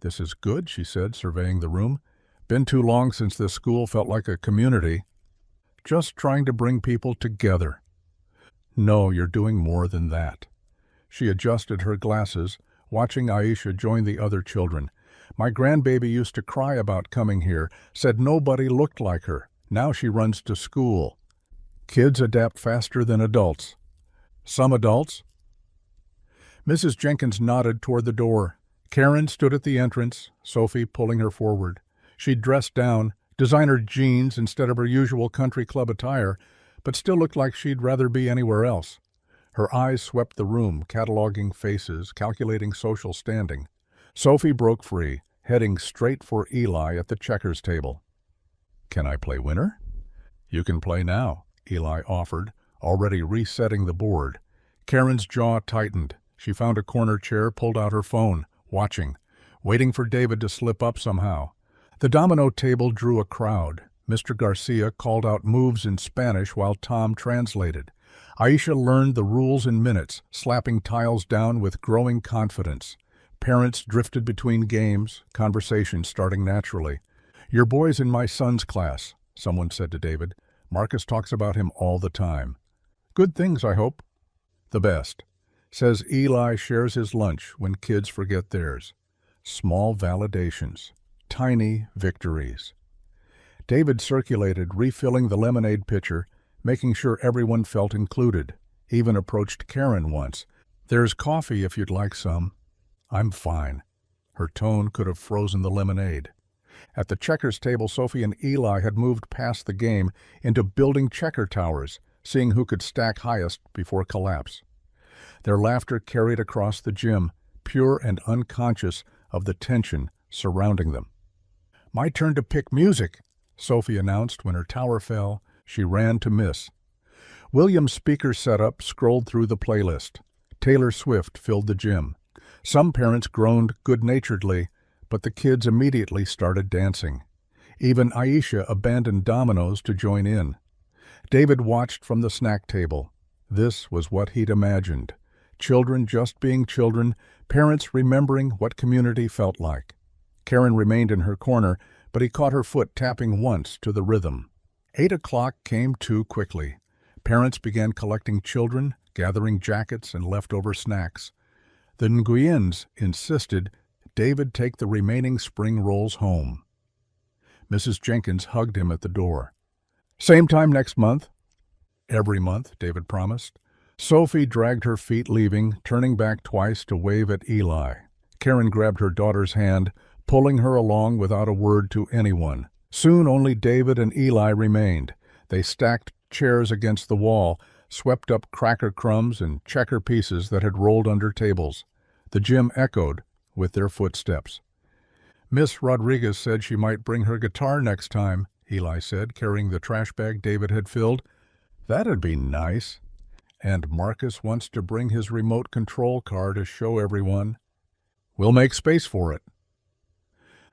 "This is good," she said, surveying the room. "Been too long since this school felt like a community. Just trying to bring people together." "No, you're doing more than that." She adjusted her glasses, watching Aisha join the other children. "My grandbaby used to cry about coming here, said nobody looked like her. Now she runs to school. Kids adapt faster than adults." "Some adults?" Mrs. Jenkins nodded toward the door. Karen stood at the entrance, Sophie pulling her forward. She'd dressed down, designer jeans instead of her usual country club attire, but still looked like she'd rather be anywhere else. Her eyes swept the room, cataloging faces, calculating social standing. Sophie broke free, heading straight for Eli at the checkers table. "Can I play winner?" "You can play now," Eli offered, already resetting the board. Karen's jaw tightened. She found a corner chair, pulled out her phone, watching, waiting for David to slip up somehow. The domino table drew a crowd. Mr. Garcia called out moves in Spanish while Tom translated. Aisha learned the rules in minutes, slapping tiles down with growing confidence. Parents drifted between games, conversation starting naturally. "Your boy's in my son's class," someone said to David. "Marcus talks about him all the time." "Good things, I hope." "The best. Says Eli shares his lunch when kids forget theirs." Small validations. Tiny victories. David circulated, refilling the lemonade pitcher, making sure everyone felt included. Even approached Karen once. "There's coffee if you'd like some." "I'm fine." Her tone could have frozen the lemonade. At the checkers table, Sophie and Eli had moved past the game into building checker towers, seeing who could stack highest before collapse. Their laughter carried across the gym, pure and unconscious of the tension surrounding them. "My turn to pick music," Sophie announced when her tower fell. She ran to miss. William's speaker setup scrolled through the playlist. Taylor Swift filled the gym. Some parents groaned good-naturedly, but the kids immediately started dancing. Even Aisha abandoned dominoes to join in. David watched from the snack table. This was what he'd imagined. Children just being children, parents remembering what community felt like. Karen remained in her corner, but he caught her foot tapping once to the rhythm. 8 o'clock came too quickly. Parents began collecting children, gathering jackets and leftover snacks. The Nguyens insisted David take the remaining spring rolls home. Mrs. Jenkins hugged him at the door. "Same time next month?" "Every month," David promised. Sophie dragged her feet leaving, turning back twice to wave at Eli. Karen grabbed her daughter's hand, pulling her along without a word to anyone. Soon only David and Eli remained. They stacked chairs against the wall, swept up cracker crumbs and checker pieces that had rolled under tables. The gym echoed with their footsteps. "Miss Rodriguez said she might bring her guitar next time," Eli said, carrying the trash bag David had filled. "That'd be nice. And Marcus wants to bring his remote control car to show everyone. We'll make space for it."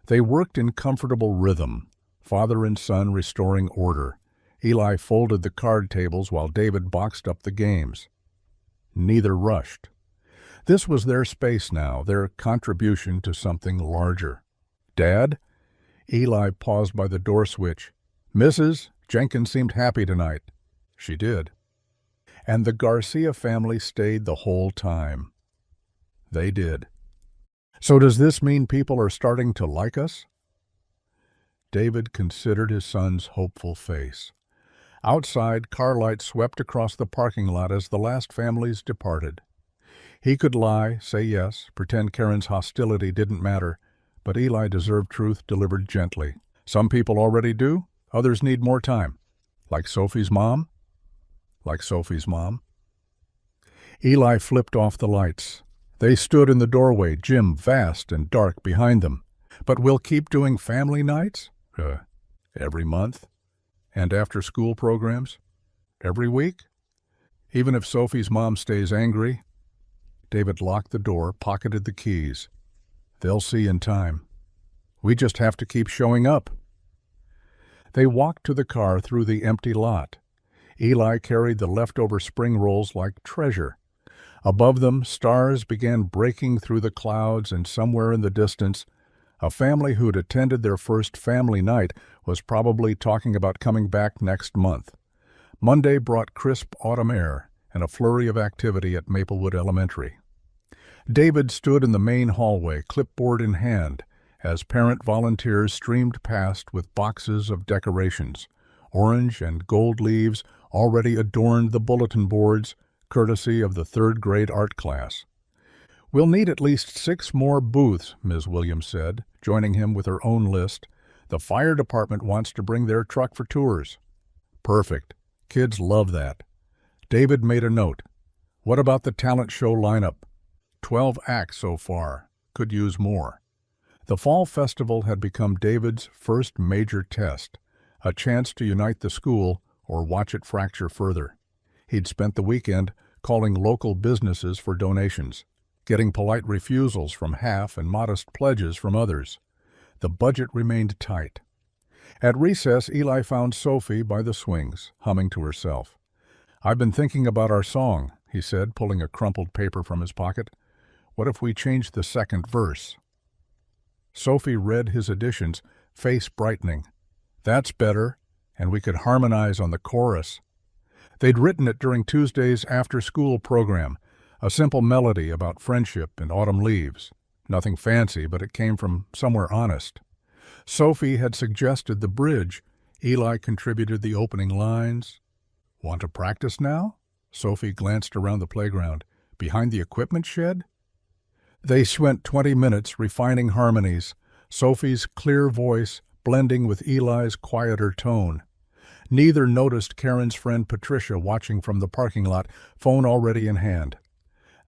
They worked in comfortable rhythm, father and son restoring order. Eli folded the card tables while David boxed up the games. Neither rushed. This was their space now, their contribution to something larger. "Dad?" Eli paused by the door switch. "Mrs. Jenkins seemed happy tonight." She did. And the Garcia family stayed the whole time. They did. "So does this mean people are starting to like us?" David considered his son's hopeful face. Outside, car lights swept across the parking lot as the last families departed. He could lie, say yes, pretend Karen's hostility didn't matter, but Eli deserved truth delivered gently. Some people already do, others need more time. Like Sophie's mom? Like Sophie's mom. Eli flipped off the lights. They stood in the doorway, gym vast and dark behind them. "But we'll keep doing family nights?" Every month? And after-school programs? Every week? Even if Sophie's mom stays angry? David locked the door, pocketed the keys. "They'll see in time. We just have to keep showing up." They walked to the car through the empty lot. Eli carried the leftover spring rolls like treasure. Above them, stars began breaking through the clouds, and somewhere in the distance, a family who'd attended their first family night was probably talking about coming back next month. Monday brought crisp autumn air and a flurry of activity at Maplewood Elementary. David stood in the main hallway, clipboard in hand, as parent volunteers streamed past with boxes of decorations. Orange and gold leaves already adorned the bulletin boards, courtesy of the third-grade art class. "We'll need at least 6 more booths," Ms. Williams said, joining him with her own list. "The fire department wants to bring their truck for tours." "Perfect. Kids love that." David made a note. "What about the talent show lineup? 12 acts so far. Could use more." The fall festival had become David's first major test, a chance to unite the school or watch it fracture further. He'd spent the weekend calling local businesses for donations, getting polite refusals from half and modest pledges from others. The budget remained tight. At recess, Eli found Sophie by the swings, humming to herself. "I've been thinking about our song," he said, pulling a crumpled paper from his pocket. "What if we changed the second verse?" Sophie read his additions, face brightening. "That's better, and we could harmonize on the chorus." They'd written it during Tuesday's after-school program, a simple melody about friendship and autumn leaves. Nothing fancy, but it came from somewhere honest. Sophie had suggested the bridge. Eli contributed the opening lines. "Want to practice now?" Sophie glanced around the playground. "Behind the equipment shed?" They spent 20 minutes refining harmonies, Sophie's clear voice blending with Eli's quieter tone. Neither noticed Karen's friend Patricia watching from the parking lot, phone already in hand.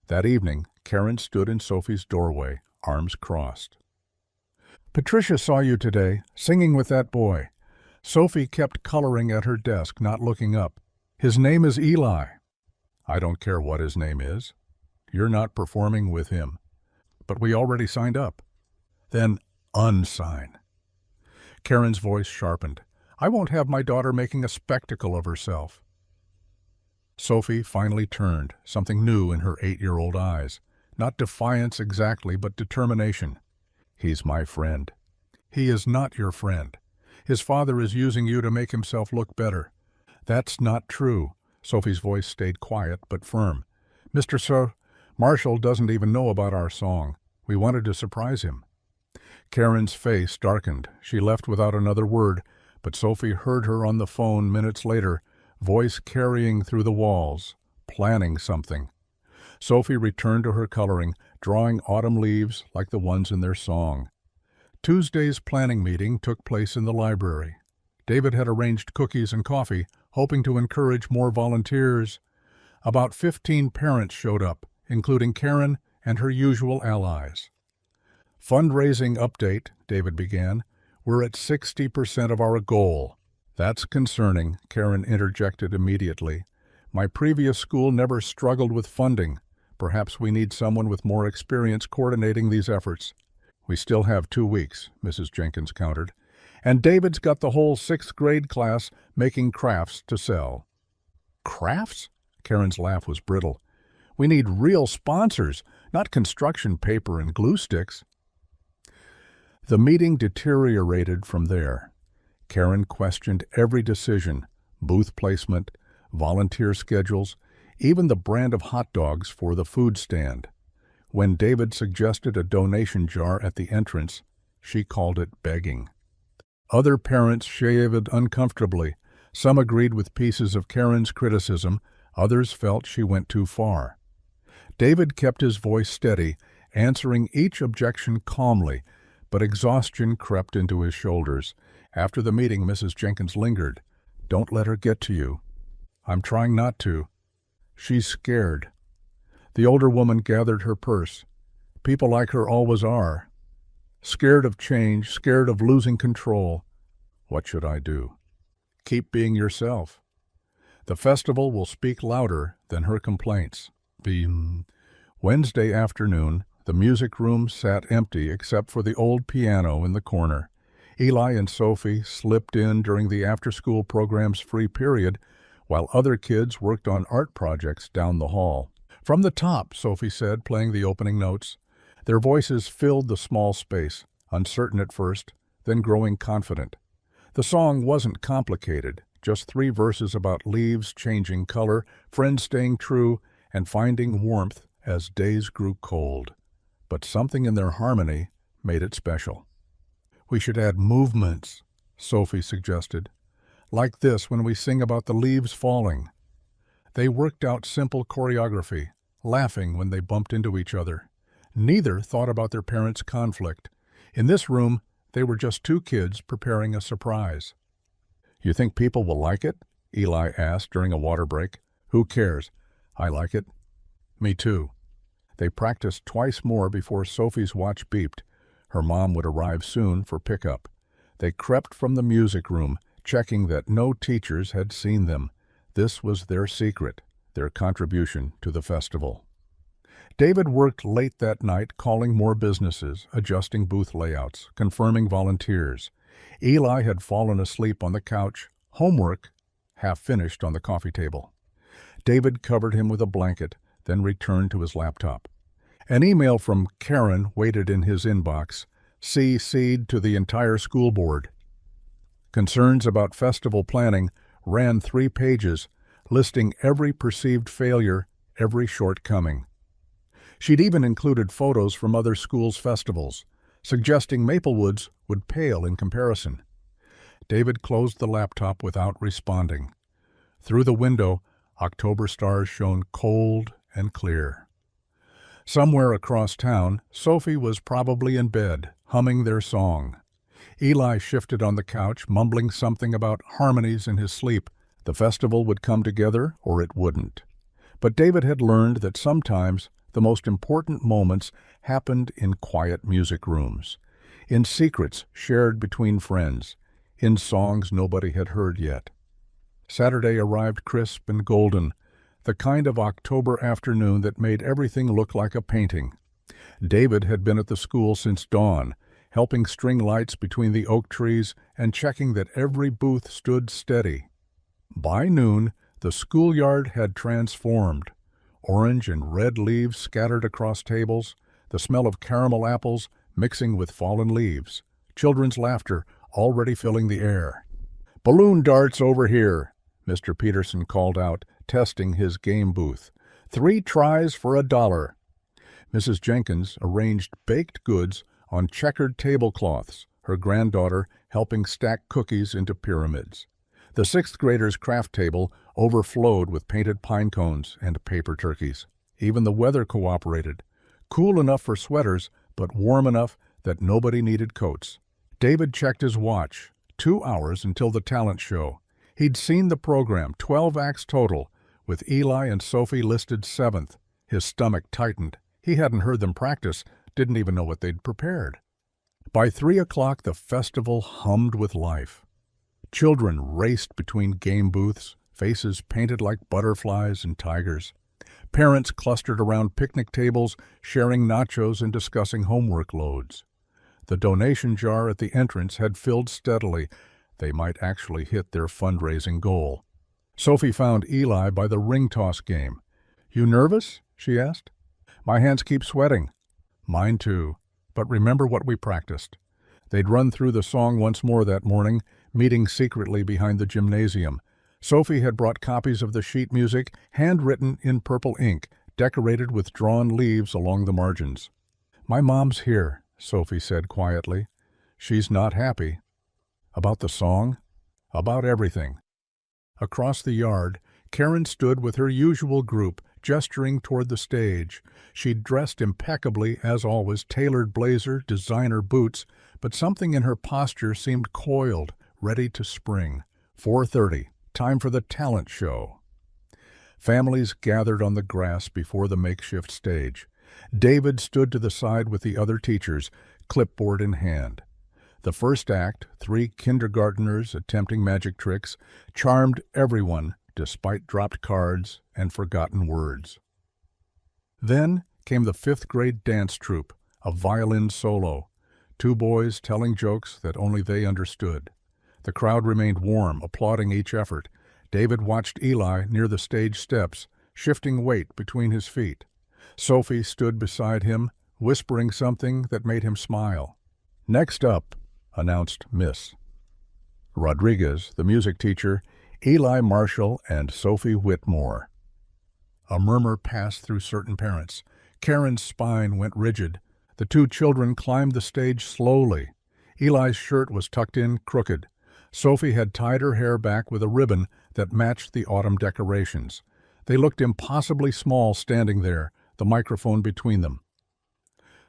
That evening, Karen stood in Sophie's doorway, arms crossed. "Patricia saw you today, singing with that boy." Sophie kept coloring at her desk, not looking up. "His name is Eli." "I don't care what his name is. You're not performing with him." "But we already signed up." "Then unsign." Karen's voice sharpened. "I won't have my daughter making a spectacle of herself." Sophie finally turned, something new in her 8-year-old eyes. Not defiance exactly, but determination. "He's my friend." "He is not your friend. His father is using you to make himself look better." "That's not true." Sophie's voice stayed quiet but firm. "Mr. Sir, Marshall doesn't even know about our song. We wanted to surprise him." Karen's face darkened. She left without another word, but Sophie heard her on the phone minutes later, voice carrying through the walls, planning something. Sophie returned to her coloring, drawing autumn leaves like the ones in their song. Tuesday's planning meeting took place in the library. David had arranged cookies and coffee, hoping to encourage more volunteers. About 15 parents showed up, including Karen and her usual allies. "Fundraising update," David began. "We're at 60% of our goal." "That's concerning," Karen interjected immediately. "My previous school never struggled with funding. Perhaps we need someone with more experience coordinating these efforts." "We still have 2 weeks," Mrs. Jenkins countered. "And David's got the whole 6th grade class making crafts to sell." "Crafts?" Karen's laugh was brittle. "We need real sponsors, not construction paper and glue sticks." The meeting deteriorated from there. Karen questioned every decision, booth placement, volunteer schedules, even the brand of hot dogs for the food stand. When David suggested a donation jar at the entrance, she called it begging. Other parents shivered uncomfortably. Some agreed with pieces of Karen's criticism, others felt she went too far. David kept his voice steady, answering each objection calmly, but exhaustion crept into his shoulders. After the meeting, Mrs. Jenkins lingered. "Don't let her get to you." "I'm trying not to." "She's scared." The older woman gathered her purse. "People like her always are. Scared of change, scared of losing control." "What should I do?" "Keep being yourself. The festival will speak louder than her complaints." Wednesday afternoon, the music room sat empty except for the old piano in the corner. Eli and Sophie slipped in during the after-school program's free period, while other kids worked on art projects down the hall. "From the top," Sophie said, playing the opening notes. Their voices filled the small space, uncertain at first, then growing confident. The song wasn't complicated, just 3 verses about leaves changing color, friends staying true, and finding warmth as days grew cold. But something in their harmony made it special. "We should add movements," Sophie suggested. "Like this when we sing about the leaves falling." They worked out simple choreography, laughing when they bumped into each other. Neither thought about their parents' conflict. In this room, they were just 2 kids preparing a surprise. "You think people will like it?" Eli asked during a water break. "Who cares? I like it." "Me too." They practiced twice more before Sophie's watch beeped. Her mom would arrive soon for pickup. They crept from the music room, checking that no teachers had seen them. This was their secret, their contribution to the festival. David worked late that night calling more businesses, adjusting booth layouts, confirming volunteers. Eli had fallen asleep on the couch, homework half finished on the coffee table. David covered him with a blanket, then returned to his laptop. An email from Karen waited in his inbox, CC'd to the entire school board. Concerns about festival planning ran 3 pages, listing every perceived failure, every shortcoming. She'd even included photos from other schools' festivals, suggesting Maplewoods would pale in comparison. David closed the laptop without responding. Through the window, October stars shone cold and clear. Somewhere across town, Sophie was probably in bed, humming their song. Eli shifted on the couch, mumbling something about harmonies in his sleep. The festival would come together or it wouldn't. But David had learned that sometimes the most important moments happened in quiet music rooms, in secrets shared between friends, in songs nobody had heard yet. Saturday arrived crisp and golden, the kind of October afternoon that made everything look like a painting. David had been at the school since dawn, helping string lights between the oak trees and checking that every booth stood steady. By noon, the schoolyard had transformed. Orange and red leaves scattered across tables, the smell of caramel apples mixing with fallen leaves, children's laughter already filling the air. "Balloon darts over here," Mr. Peterson called out, testing his game booth. 3 tries for $1. Mrs. Jenkins arranged baked goods on checkered tablecloths, her granddaughter helping stack cookies into pyramids. The 6th graders' craft table overflowed with painted pine cones and paper turkeys. Even the weather cooperated. Cool enough for sweaters, but warm enough that nobody needed coats. David checked his watch. 2 hours until the talent show. He'd seen the program, 12 acts total, with Eli and Sophie listed 7th. His stomach tightened. He hadn't heard them practice, didn't even know what they'd prepared. By 3 o'clock, the festival hummed with life. Children raced between game booths, faces painted like butterflies and tigers. Parents clustered around picnic tables, sharing nachos and discussing homework loads. The donation jar at the entrance had filled steadily. They might actually hit their fundraising goal. Sophie found Eli by the ring toss game. "You nervous?" she asked. "My hands keep sweating." "Mine too. But remember what we practiced." They'd run through the song once more that morning, meeting secretly behind the gymnasium. Sophie had brought copies of the sheet music, handwritten in purple ink, decorated with drawn leaves along the margins. "My mom's here," Sophie said quietly. "She's not happy." "About the song?" "About everything." Across the yard, Karen stood with her usual group, gesturing toward the stage. She'd dressed impeccably, as always, tailored blazer, designer boots, but something in her posture seemed coiled, ready to spring. 4:30, time for the talent show. Families gathered on the grass before the makeshift stage. David stood to the side with the other teachers, clipboard in hand. The first act, 3 kindergarteners attempting magic tricks, charmed everyone despite dropped cards and forgotten words. Then came the 5th grade dance troupe, a violin solo, 2 boys telling jokes that only they understood. The crowd remained warm, applauding each effort. David watched Eli near the stage steps, shifting weight between his feet. Sophie stood beside him, whispering something that made him smile. "Next up," announced Miss Rodriguez, the music teacher, Eli Marshall, and Sophie Whitmore. A murmur passed through certain parents. Karen's spine went rigid. The 2 children climbed the stage slowly. Eli's shirt was tucked in crooked. Sophie had tied her hair back with a ribbon that matched the autumn decorations. They looked impossibly small standing there, the microphone between them.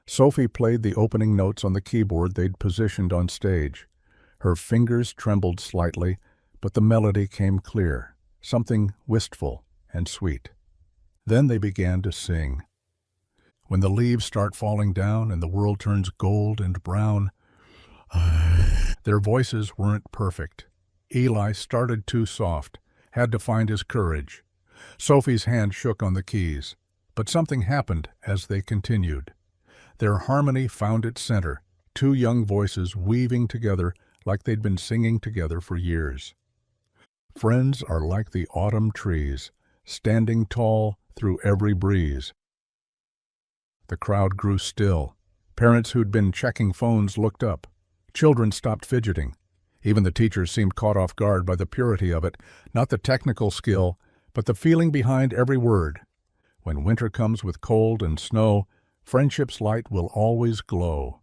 Sophie played the opening notes on the keyboard they'd positioned on stage. Her fingers trembled slightly, but the melody came clear, something wistful and sweet. Then they began to sing. When the leaves start falling down and the world turns gold and brown. Their voices weren't perfect. Eli started too soft, had to find his courage. Sophie's hand shook on the keys, but something happened as they continued. Their harmony found its center, 2 young voices weaving together, like they'd been singing together for years. Friends are like the autumn trees, standing tall through every breeze. The crowd grew still. Parents who'd been checking phones looked up. Children stopped fidgeting. Even the teachers seemed caught off guard by the purity of it, not the technical skill, but the feeling behind every word. When winter comes with cold and snow, friendship's light will always glow.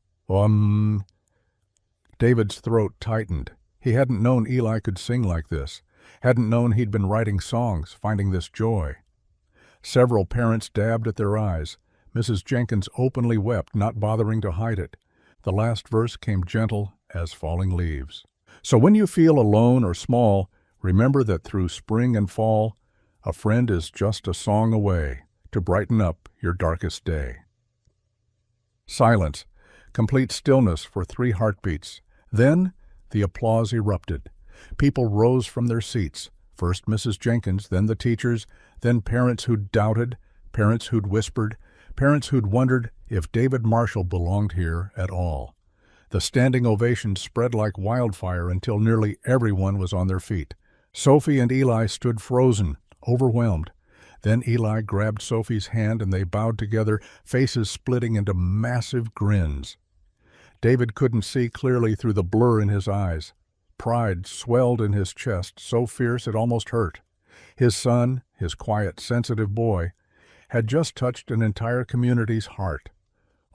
David's throat tightened. He hadn't known Eli could sing like this, hadn't known he'd been writing songs, finding this joy. Several parents dabbed at their eyes. Mrs. Jenkins openly wept, not bothering to hide it. The last verse came gentle as falling leaves. So when you feel alone or small, remember that through spring and fall, a friend is just a song away to brighten up your darkest day. Silence, complete stillness for 3 heartbeats. Then the applause erupted. People rose from their seats, first Mrs. Jenkins, then the teachers, then parents who'd doubted, parents who'd whispered, parents who'd wondered if David Marshall belonged here at all. The standing ovation spread like wildfire until nearly everyone was on their feet. Sophie and Eli stood frozen, overwhelmed. Then Eli grabbed Sophie's hand and they bowed together, faces splitting into massive grins. David couldn't see clearly through the blur in his eyes. Pride swelled in his chest, so fierce it almost hurt. His son, his quiet, sensitive boy, had just touched an entire community's heart.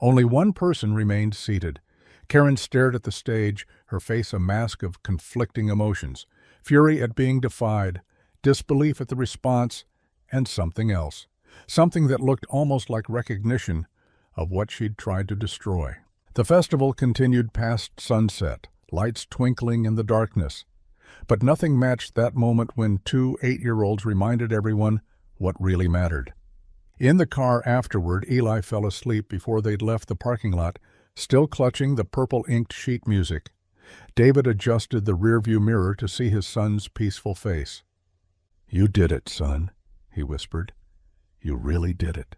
Only one person remained seated. Karen stared at the stage, her face a mask of conflicting emotions, fury at being defied, disbelief at the response, and something else, something that looked almost like recognition of what she'd tried to destroy. The festival continued past sunset, lights twinkling in the darkness. But nothing matched that moment when 2 8-year-olds reminded everyone what really mattered. In the car afterward, Eli fell asleep before they'd left the parking lot, still clutching the purple-inked sheet music. David adjusted the rearview mirror to see his son's peaceful face. "You did it, son," he whispered. "You really did it."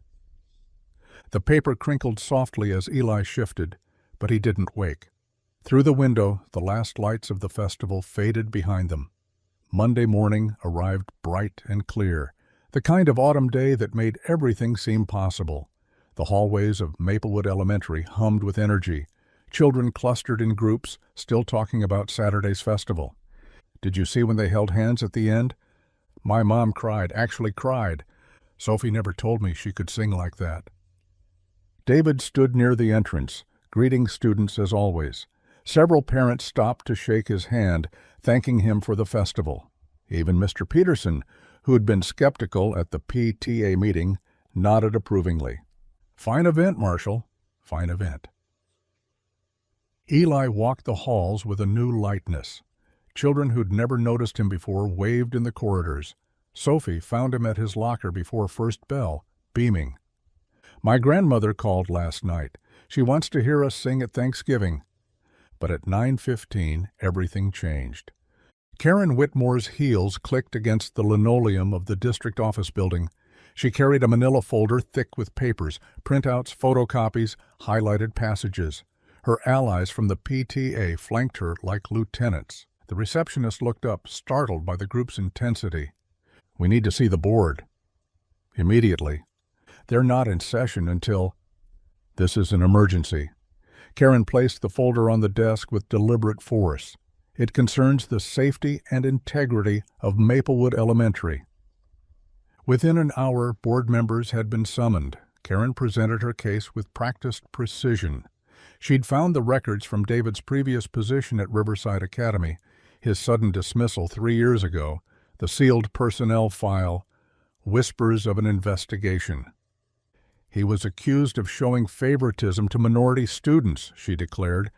The paper crinkled softly as Eli shifted, but he didn't wake. Through the window, the last lights of the festival faded behind them. Monday morning arrived bright and clear, the kind of autumn day that made everything seem possible. The hallways of Maplewood Elementary hummed with energy. Children clustered in groups, still talking about Saturday's festival. "Did you see when they held hands at the end? My mom cried, actually cried. Sophie never told me she could sing like that." David stood near the entrance, greeting students as always. Several parents stopped to shake his hand, thanking him for the festival. Even Mr. Peterson, who had been skeptical at the PTA meeting, nodded approvingly. "Fine event, Marshall. Fine event." Eli walked the halls with a new lightness. Children who'd never noticed him before waved in the corridors. Sophie found him at his locker before first bell, beaming. "My grandmother called last night. She wants to hear us sing at Thanksgiving." But at 9:15, everything changed. Karen Whitmore's heels clicked against the linoleum of the district office building. She carried a manila folder thick with papers, printouts, photocopies, highlighted passages. Her allies from the PTA flanked her like lieutenants. The receptionist looked up, startled by the group's intensity. "We need to see the board." "Immediately. They're not in session until—" "This is an emergency." Karen placed the folder on the desk with deliberate force. "It concerns the safety and integrity of Maplewood Elementary." Within an hour, board members had been summoned. Karen presented her case with practiced precision. She'd found the records from David's previous position at Riverside Academy, his sudden dismissal 3 years ago, the sealed personnel file, whispers of an investigation. "He was accused of showing favoritism to minority students," she declared,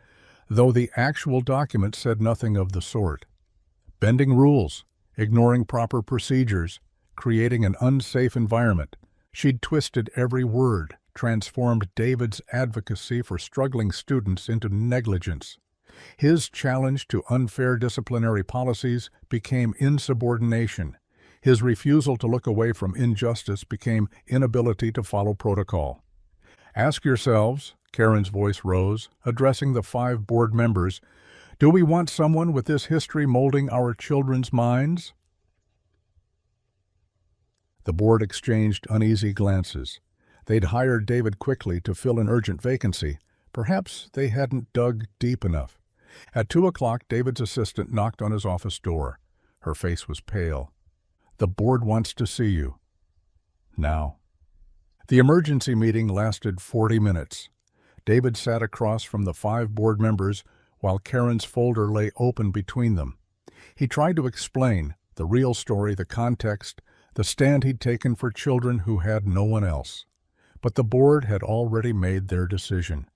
though the actual document said nothing of the sort. "Bending rules, ignoring proper procedures, creating an unsafe environment." She'd twisted every word, transformed David's advocacy for struggling students into negligence. His challenge to unfair disciplinary policies became insubordination. His refusal to look away from injustice became inability to follow protocol. "Ask yourselves," Karen's voice rose, addressing the 5 board members, Do we want someone with this history molding our children's minds? The board exchanged uneasy glances. They'd hired David quickly to fill an urgent vacancy. Perhaps they hadn't dug deep enough. At 2 o'clock, David's assistant knocked on his office door. Her face was pale. "The board wants to see you." "Now." The emergency meeting lasted 40 minutes. David sat across from the 5 board members while Karen's folder lay open between them. He tried to explain the real story, the context, the stand he'd taken for children who had no one else. But the board had already made their decision.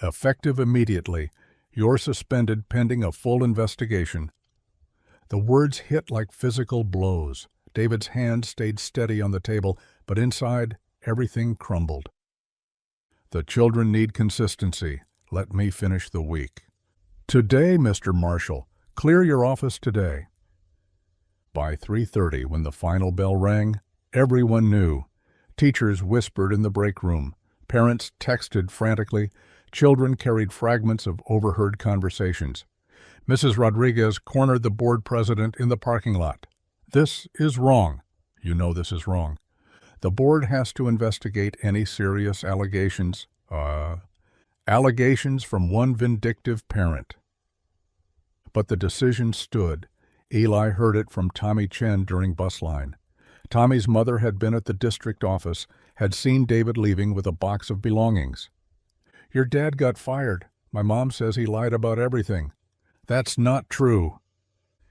"Effective immediately. You're suspended pending a full investigation." The words hit like physical blows. David's hand stayed steady on the table, but inside, everything crumbled. "The children need consistency. Let me finish the week." "Today, Mr. Marshall. Clear your office today." By 3:30, when the final bell rang, everyone knew. Teachers whispered in the break room. Parents texted frantically. Children carried fragments of overheard conversations. Mrs. Rodriguez cornered the board president in the parking lot. "This is wrong. You know this is wrong. The board has to investigate any serious allegations. Allegations from one vindictive parent." But the decision stood. Eli heard it from Tommy Chen during bus line. Tommy's mother had been at the district office, had seen David leaving with a box of belongings. "Your dad got fired. My mom says he lied about everything." "That's not true."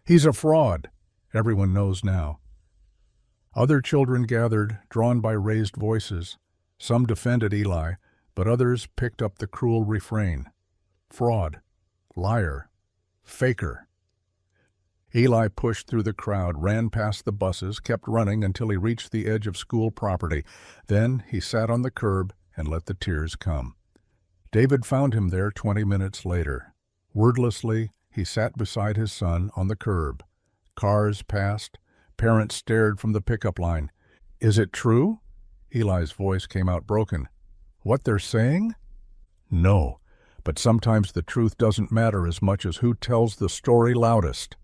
"He's a fraud." Everyone knows now. Other children gathered, drawn by raised voices. Some defended Eli, but others picked up the cruel refrain. Fraud. Liar. Faker. Eli pushed through the crowd, ran past the buses, kept running until he reached the edge of school property. Then he sat on the curb and let the tears come. David found him there 20 minutes later. Wordlessly, he sat beside his son on the curb. Cars passed. Parents stared from the pickup line. "Is it true?" Eli's voice came out broken. "What they're saying?" "No, but sometimes the truth doesn't matter as much as who tells the story loudest."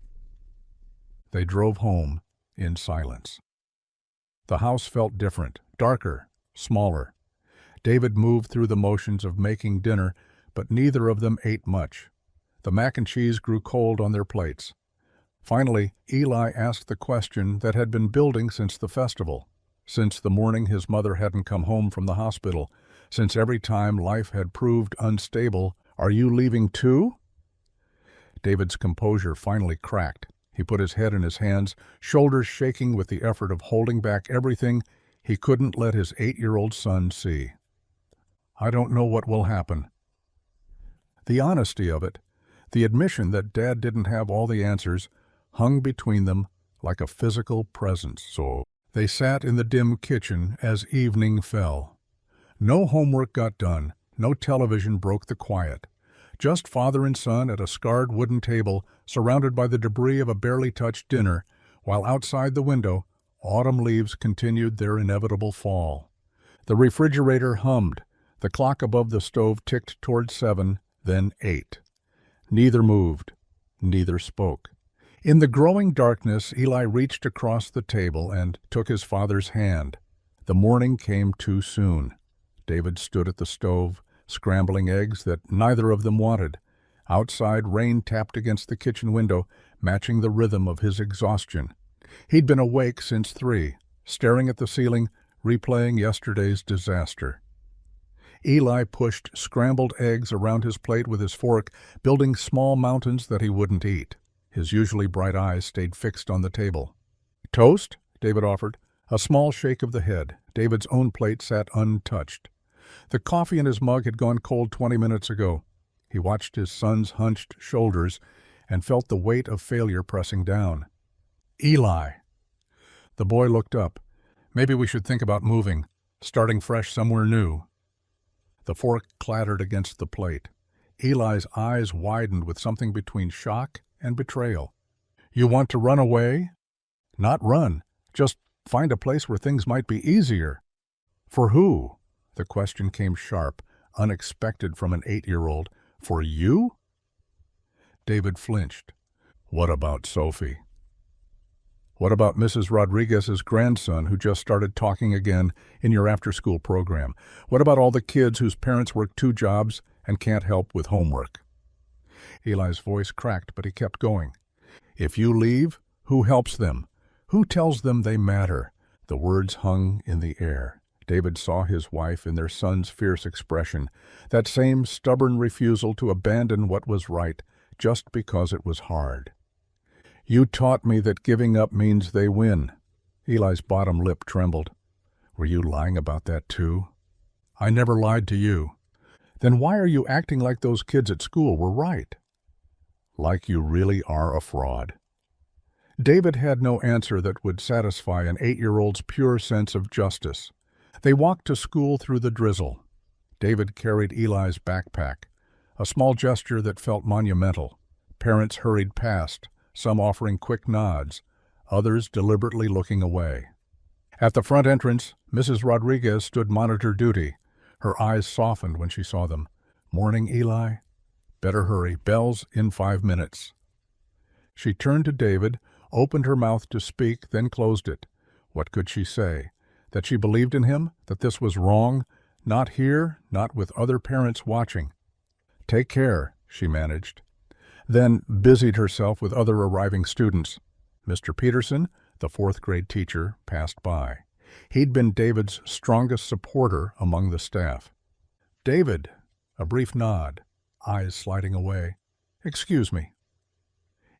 They drove home in silence. The house felt different, darker, smaller. David moved through the motions of making dinner, but neither of them ate much. The mac and cheese grew cold on their plates. Finally, Eli asked the question that had been building since the festival, since the morning his mother hadn't come home from the hospital, since every time life had proved unstable, "Are you leaving too?" David's composure finally cracked. He put his head in his hands, shoulders shaking with the effort of holding back everything he couldn't let his 8-year-old son see. "I don't know what will happen." The honesty of it, the admission that Dad didn't have all the answers, hung between them like a physical presence. So they sat in the dim kitchen as evening fell. No homework got done, no television broke the quiet. Just father and son at a scarred wooden table, surrounded by the debris of a barely touched dinner, while outside the window, autumn leaves continued their inevitable fall. The refrigerator hummed. The clock above the stove ticked toward 7, then 8. Neither moved. Neither spoke. In the growing darkness, Eli reached across the table and took his father's hand. The morning came too soon. David stood at the stove, scrambling eggs that neither of them wanted. Outside, rain tapped against the kitchen window, matching the rhythm of his exhaustion. He'd been awake since 3, staring at the ceiling, replaying yesterday's disaster. Eli pushed scrambled eggs around his plate with his fork, building small mountains that he wouldn't eat. His usually bright eyes stayed fixed on the table. "Toast?" David offered. A small shake of the head. David's own plate sat untouched. The coffee in his mug had gone cold 20 minutes ago. He watched his son's hunched shoulders and felt the weight of failure pressing down. "Eli." The boy looked up. "Maybe we should think about moving, starting fresh somewhere new." The fork clattered against the plate. Eli's eyes widened with something between shock and betrayal. "You want to run away?" "Not run. Just find a place where things might be easier." "For who?" The question came sharp, unexpected from an 8-year-old. "For you?" David flinched. What about Sophie? What about Mrs. Rodriguez's grandson who just started talking again in your after-school program? What about all the kids whose parents work 2 jobs and can't help with homework? Eli's voice cracked, but he kept going. If you leave, who helps them? Who tells them they matter? The words hung in the air. David saw his wife in their son's fierce expression, that same stubborn refusal to abandon what was right just because it was hard. You taught me that giving up means they win. Eli's bottom lip trembled. Were you lying about that too? I never lied to you. Then why are you acting like those kids at school were right? Like you really are a fraud. David had no answer that would satisfy an 8-year-old's pure sense of justice. They walked to school through the drizzle. David carried Eli's backpack, a small gesture that felt monumental. Parents hurried past, some offering quick nods, others deliberately looking away. At the front entrance, Mrs. Rodriguez stood monitor duty. Her eyes softened when she saw them. Morning, Eli? Better hurry. Bell's in 5 minutes. She turned to David, opened her mouth to speak, then closed it. What could she say? That she believed in him? That this was wrong? Not here, not with other parents watching. Take care, she managed. Then busied herself with other arriving students. Mr. Peterson, the 4th-grade teacher, passed by. He'd been David's strongest supporter among the staff. David, a brief nod, eyes sliding away. Excuse me.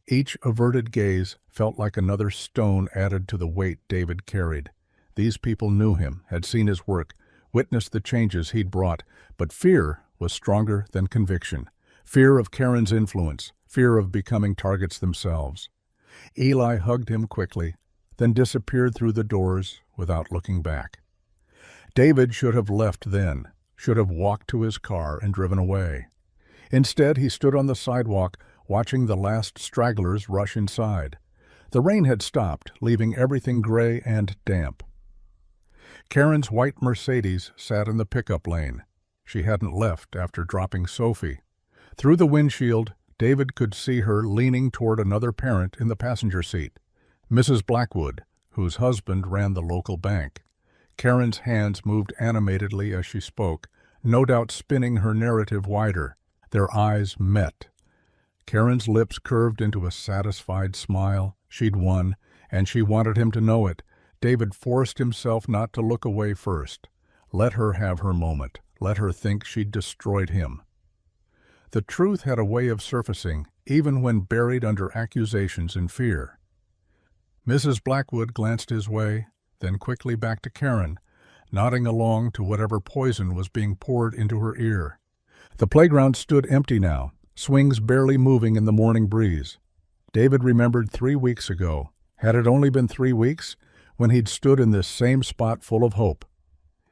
Each averted gaze felt like another stone added to the weight David carried. These people knew him, had seen his work, witnessed the changes he'd brought, but fear was stronger than conviction. Fear of Karen's influence, fear of becoming targets themselves. Eli hugged him quickly, then disappeared through the doors without looking back. David should have left then, should have walked to his car and driven away. Instead, he stood on the sidewalk, watching the last stragglers rush inside. The rain had stopped, leaving everything gray and damp. Karen's white Mercedes sat in the pickup lane. She hadn't left after dropping Sophie. Through the windshield, David could see her leaning toward another parent in the passenger seat, Mrs. Blackwood, whose husband ran the local bank. Karen's hands moved animatedly as she spoke, no doubt spinning her narrative wider. Their eyes met. Karen's lips curved into a satisfied smile. She'd won, and she wanted him to know it. David forced himself not to look away first. Let her have her moment. Let her think she'd destroyed him. The truth had a way of surfacing, even when buried under accusations and fear. Mrs. Blackwood glanced his way, then quickly back to Karen, nodding along to whatever poison was being poured into her ear. The playground stood empty now, swings barely moving in the morning breeze. David remembered 3 weeks ago, had it only been 3 weeks, when he'd stood in this same spot full of hope.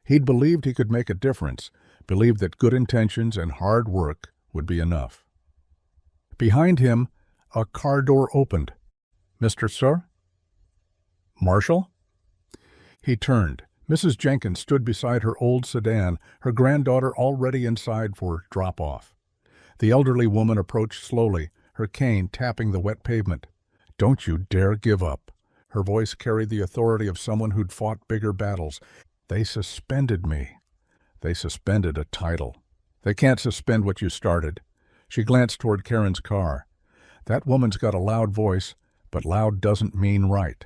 He'd believed he could make a difference, believed that good intentions and hard work would be enough. Behind him, a car door opened. Mr. Sir? Marshall? He turned. Mrs. Jenkins stood beside her old sedan, her granddaughter already inside for drop-off. The elderly woman approached slowly, her cane tapping the wet pavement. Don't you dare give up. Her voice carried the authority of someone who'd fought bigger battles. They suspended me. They suspended a title. They can't suspend what you started. She glanced toward Karen's car. That woman's got a loud voice, but loud doesn't mean right.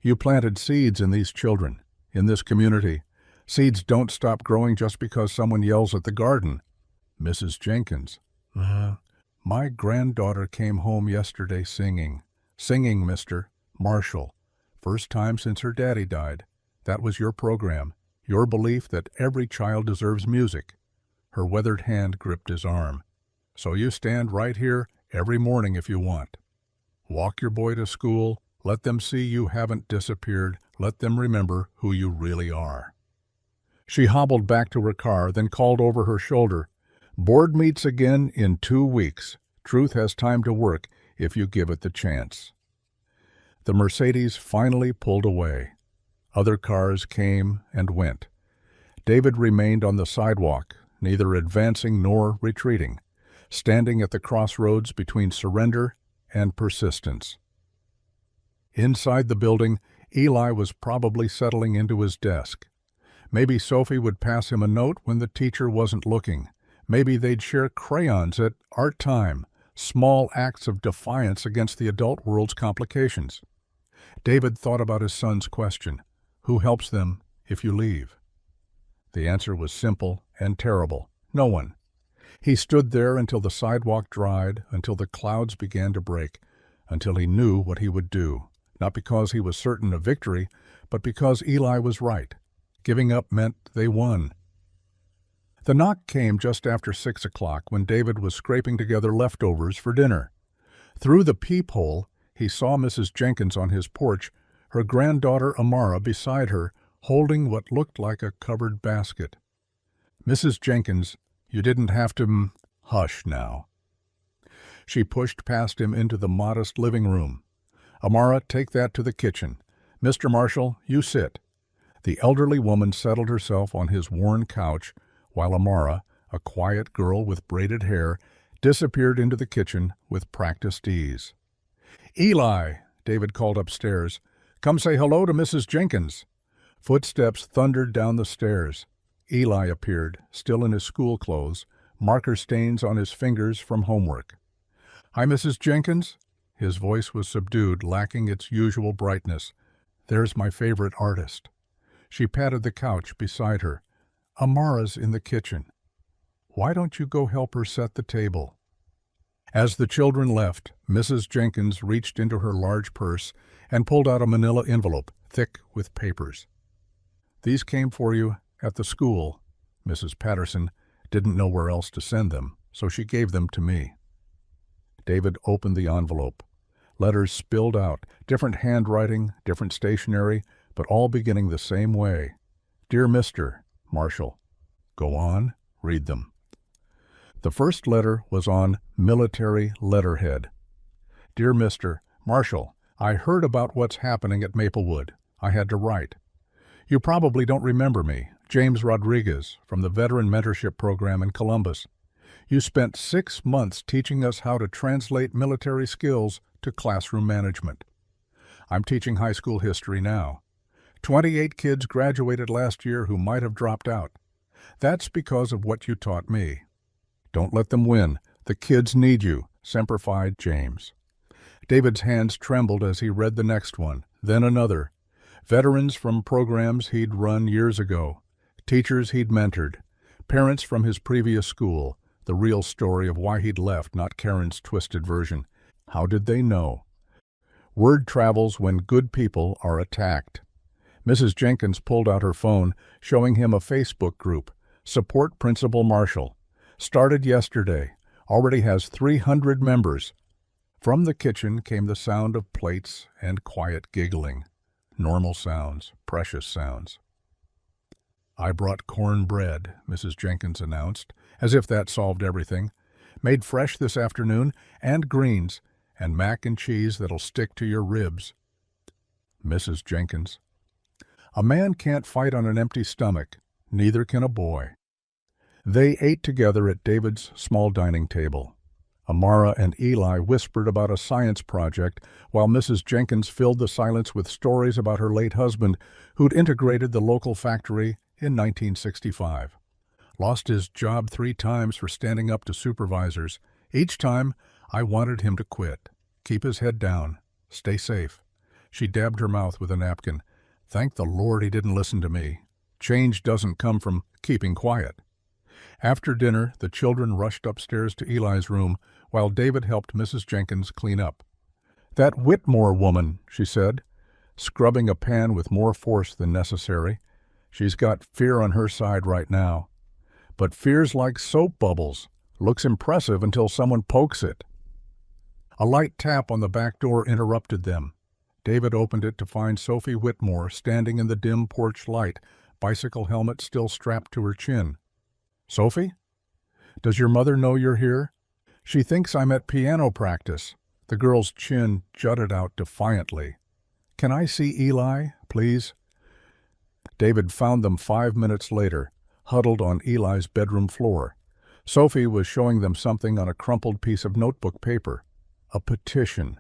You planted seeds in these children, in this community. Seeds don't stop growing just because someone yells at the garden. Mrs. Jenkins. My granddaughter came home yesterday singing. Singing, Mr. Marshall. First time since her daddy died. That was your program, your belief that every child deserves music. Her weathered hand gripped his arm. So you stand right here every morning if you want. Walk your boy to school. Let them see you haven't disappeared. Let them remember who you really are. She hobbled back to her car, then called over her shoulder. Board meets again in 2 weeks. Truth has time to work if you give it the chance. The Mercedes finally pulled away. Other cars came and went. David remained on the sidewalk, neither advancing nor retreating. standing at the crossroads between surrender and persistence. Inside the building, Eli was probably settling into his desk. Maybe Sophie would pass him a note when the teacher wasn't looking. Maybe they'd share crayons at art time, small acts of defiance against the adult world's complications. David thought about his son's question, "Who helps them if you leave?" The answer was simple and terrible. No one. He stood there until the sidewalk dried, until the clouds began to break, until he knew what he would do, not because he was certain of victory, but because Eli was right. Giving up meant they won. The knock came just after 6 o'clock when David was scraping together leftovers for dinner. Through the peephole, he saw Mrs. Jenkins on his porch, her granddaughter Amara beside her, holding what looked like a covered basket. "Mrs. Jenkins, you didn't have to—" "Hush now." She pushed past him into the modest living room. "Amara, take that to the kitchen. Mr. Marshall, you sit." The elderly woman settled herself on his worn couch, while Amara, a quiet girl with braided hair, disappeared into the kitchen with practiced ease. "Eli," David called upstairs, "come say hello to Mrs. Jenkins." Footsteps thundered down the stairs. Eli appeared, still in his school clothes, marker stains on his fingers from homework. "Hi, Mrs. Jenkins." His voice was subdued, lacking its usual brightness. "There's my favorite artist." She patted the couch beside her. "Amara's in the kitchen. Why don't you go help her set the table?" As the children left, Mrs. Jenkins reached into her large purse and pulled out a manila envelope, thick with papers. "These came for you at the school." Mrs. Patterson didn't know where else to send them, so she gave them to me. David opened the envelope. Letters spilled out, different handwriting, different stationery, but all beginning the same way. "Dear Mr. Marshall." Go on, read them. The first letter was on military letterhead. "Dear Mr. Marshall, I heard about what's happening at Maplewood. I had to write. You probably don't remember me, James Rodriguez, from the Veteran Mentorship Program in Columbus. You spent 6 months teaching us how to translate military skills to classroom management. I'm teaching high school history now. 28 kids graduated last year who might have dropped out. That's because of what you taught me. Don't let them win. The kids need you. Semper Fi, James." David's hands trembled as he read the next one, then another. Veterans from programs he'd run years ago, teachers he'd mentored, parents from his previous school, the real story of why he'd left, not Karen's twisted version. How did they know? Word travels when good people are attacked. Mrs. Jenkins pulled out her phone, showing him a Facebook group, Support Principal Marshall. Started yesterday. Already has 300 members. From the kitchen came the sound of plates and quiet giggling. Normal sounds, precious sounds. "I brought cornbread," Mrs. Jenkins announced, as if that solved everything. "Made fresh this afternoon, and greens, and mac and cheese that'll stick to your ribs." Mrs. Jenkins. "A man can't fight on an empty stomach. Neither can a boy." They ate together at David's small dining table. Amara and Eli whispered about a science project, while Mrs. Jenkins filled the silence with stories about her late husband, who'd integrated the local factory in 1965. Lost his job 3 times for standing up to supervisors. Each time, I wanted him to quit. Keep his head down. Stay safe. She dabbed her mouth with a napkin. Thank the Lord he didn't listen to me. Change doesn't come from keeping quiet. After dinner, the children rushed upstairs to Eli's room, while David helped Mrs. Jenkins clean up. "That Whitmore woman," she said, scrubbing a pan with more force than necessary. "She's got fear on her side right now. But fear's like soap bubbles. Looks impressive until someone pokes it." A light tap on the back door interrupted them. David opened it to find Sophie Whitmore standing in the dim porch light, bicycle helmet still strapped to her chin. "Sophie? Does your mother know you're here? She thinks I'm at piano practice." The girl's chin jutted out defiantly. "Can I see Eli, please?" David found them 5 minutes later, huddled on Eli's bedroom floor. Sophie was showing them something on a crumpled piece of notebook paper. A petition,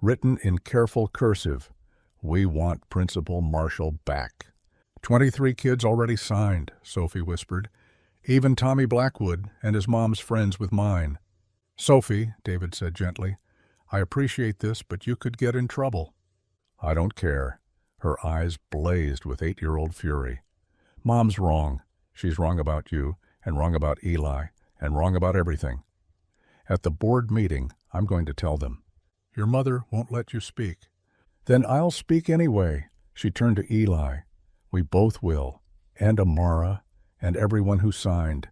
written in careful cursive. "We want Principal Marshall back." 23 kids already signed, Sophie whispered. Even Tommy Blackwood and his mom's friends with mine. "Sophie," David said gently, "I appreciate this, but you could get in trouble." "I don't care." Her eyes blazed with 8-year-old fury. "Mom's wrong. She's wrong about you, and wrong about Eli, and wrong about everything. At the board meeting, I'm going to tell them. Your mother won't let you speak." "Then I'll speak anyway." She turned to Eli. "We both will, and Amara, and everyone who signed."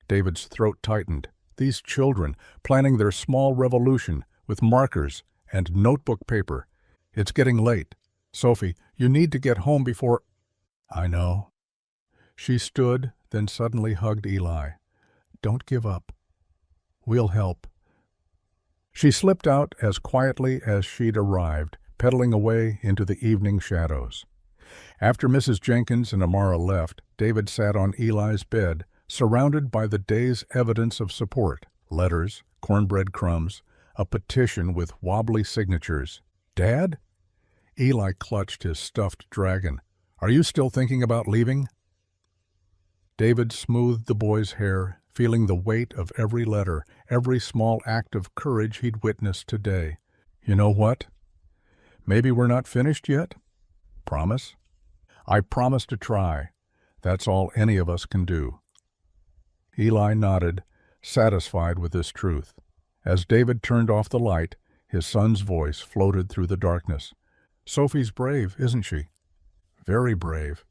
David's throat tightened. These children, planning their small revolution with markers and notebook paper. "It's getting late. Sophie, you need to get home before—" "I know." She stood, then suddenly hugged Eli. "Don't give up. We'll help." She slipped out as quietly as she'd arrived, pedaling away into the evening shadows. After Mrs. Jenkins and Amara left, David sat on Eli's bed, surrounded by the day's evidence of support: letters, cornbread crumbs, a petition with wobbly signatures. "Dad?" Eli clutched his stuffed dragon. "Are you still thinking about leaving?" David smoothed the boy's hair, feeling the weight of every letter, every small act of courage he'd witnessed today. "You know what? Maybe we're not finished yet. Promise?" "I promise to try. That's all any of us can do." Eli nodded, satisfied with this truth. As David turned off the light, his son's voice floated through the darkness. "Sophie's brave, isn't she?" "Very brave.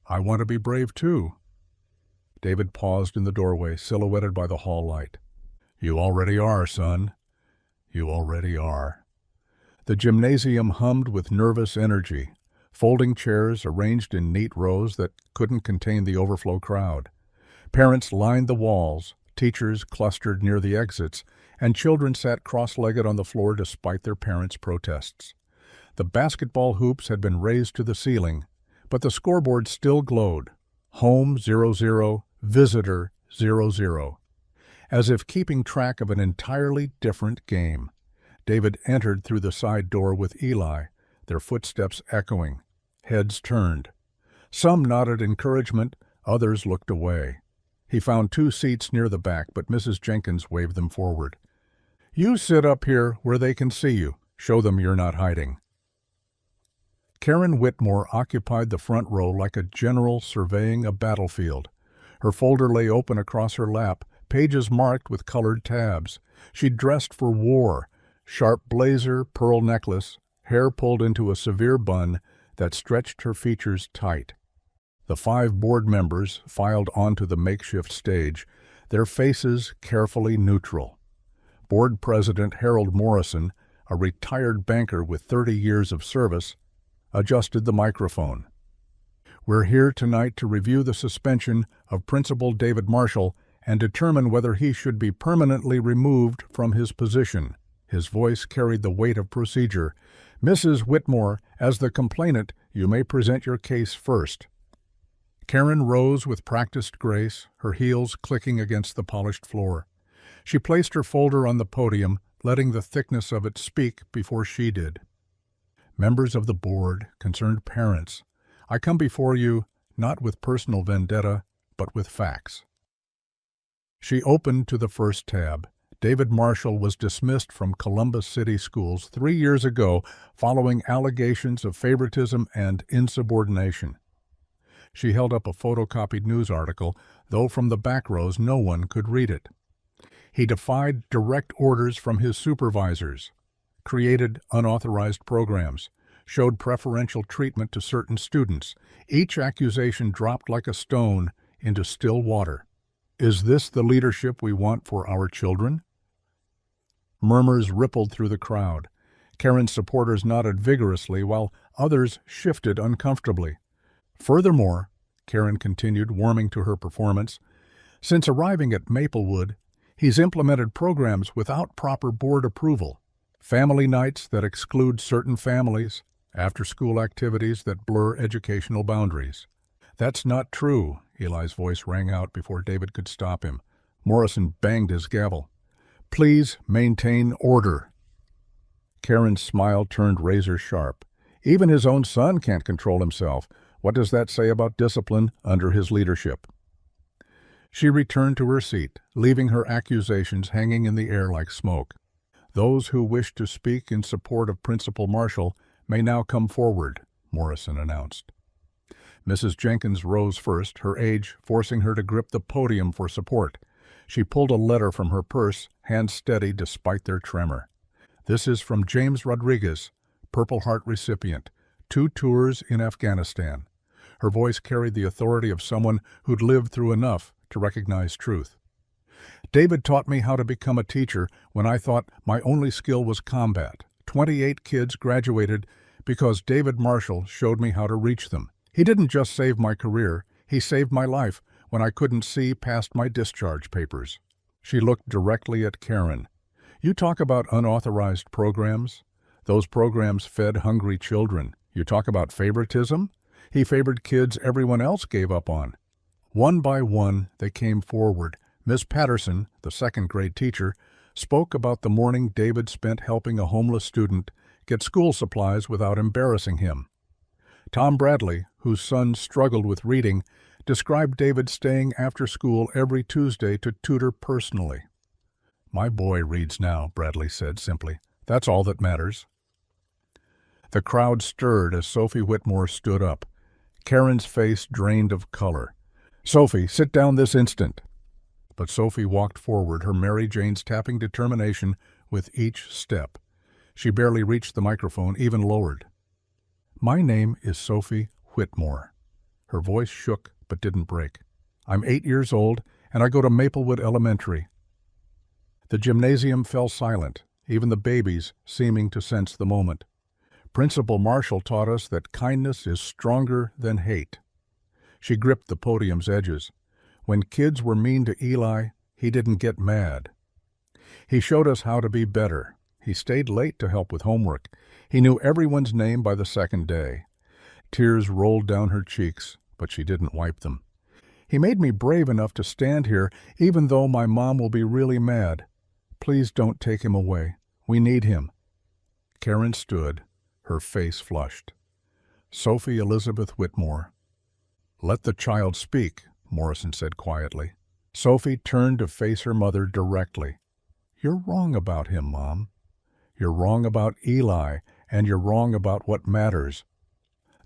I want to be brave too." David paused in the doorway, silhouetted by the hall light. "You already are, son. You already are." The gymnasium hummed with nervous energy, folding chairs arranged in neat rows that couldn't contain the overflow crowd. Parents lined the walls, teachers clustered near the exits, and children sat cross-legged on the floor despite their parents' protests. The basketball hoops had been raised to the ceiling, but the scoreboard still glowed. Home 0-0, visitor 0-0. As if keeping track of an entirely different game. David entered through the side door with Eli, their footsteps echoing. Heads turned. Some nodded encouragement, others looked away. He found 2 seats near the back, but Mrs. Jenkins waved them forward. "You sit up here where they can see you. Show them you're not hiding." Karen Whitmore occupied the front row like a general surveying a battlefield. Her folder lay open across her lap, pages marked with colored tabs. She'd dressed for war. Sharp blazer, pearl necklace, hair pulled into a severe bun that stretched her features tight. The 5 board members filed onto the makeshift stage, their faces carefully neutral. Board President Harold Morrison, a retired banker with 30 years of service, adjusted the microphone. "We're here tonight to review the suspension of Principal David Marshall and determine whether he should be permanently removed from his position." His voice carried the weight of procedure. "Mrs. Whitmore, as the complainant, you may present your case first." Karen rose with practiced grace, her heels clicking against the polished floor. She placed her folder on the podium, letting the thickness of it speak before she did. "Members of the board, concerned parents, I come before you not with personal vendetta, but with facts." She opened to the first tab. David Marshall was dismissed from Columbus City Schools 3 years ago following allegations of favoritism and insubordination. She held up a photocopied news article, though from the back rows no one could read it. He defied direct orders from his supervisors, created unauthorized programs, showed preferential treatment to certain students. Each accusation dropped like a stone into still water. Is this the leadership we want for our children? Murmurs rippled through the crowd. Karen's supporters nodded vigorously while others shifted uncomfortably. Furthermore, Karen continued, warming to her performance, since arriving at Maplewood, he's implemented programs without proper board approval. Family nights that exclude certain families, after-school activities that blur educational boundaries. That's not true, Eli's voice rang out before David could stop him. Morrison banged his gavel. "Please maintain order." Karen's smile turned razor sharp. Even his own son can't control himself. What does that say about discipline under his leadership? She returned to her seat, leaving her accusations hanging in the air like smoke. "Those who wish to speak in support of Principal Marshall may now come forward," Morrison announced. Mrs. Jenkins rose first, her age forcing her to grip the podium for support. She pulled a letter from her purse, hands steady despite their tremor. "This is from James Rodriguez, Purple Heart recipient, 2 tours in Afghanistan." Her voice carried the authority of someone who'd lived through enough to recognize truth. "David taught me how to become a teacher when I thought my only skill was combat. 28 kids graduated because David Marshall showed me how to reach them. He didn't just save my career, he saved my life when I couldn't see past my discharge papers." She looked directly at Karen. "You talk about unauthorized programs? Those programs fed hungry children. You talk about favoritism? He favored kids everyone else gave up on." One by one, they came forward. Miss Patterson, the second-grade teacher, spoke about the morning David spent helping a homeless student get school supplies without embarrassing him. Tom Bradley, whose son struggled with reading, described David staying after school every Tuesday to tutor personally. "My boy reads now," Bradley said simply. "That's all that matters." The crowd stirred as Sophie Whitmore stood up. Karen's face drained of color. "Sophie, sit down this instant." But Sophie walked forward, her Mary Jane's tapping determination with each step. She barely reached the microphone, even lowered. "My name is Sophie Whitmore." Her voice shook but didn't break. "I'm 8 years old, and I go to Maplewood Elementary." The gymnasium fell silent, even the babies seeming to sense the moment. "Principal Marshall taught us that kindness is stronger than hate." She gripped the podium's edges. "When kids were mean to Eli, he didn't get mad. He showed us how to be better. He stayed late to help with homework. He knew everyone's name by the second day." Tears rolled down her cheeks, but she didn't wipe them. "He made me brave enough to stand here, even though my mom will be really mad. Please don't take him away. We need him." Karen stood, her face flushed. "Sophie Elizabeth Whitmore." "Let the child speak," Morrison said quietly. Sophie turned to face her mother directly. "You're wrong about him, Mom. You're wrong about Eli, and you're wrong about what matters."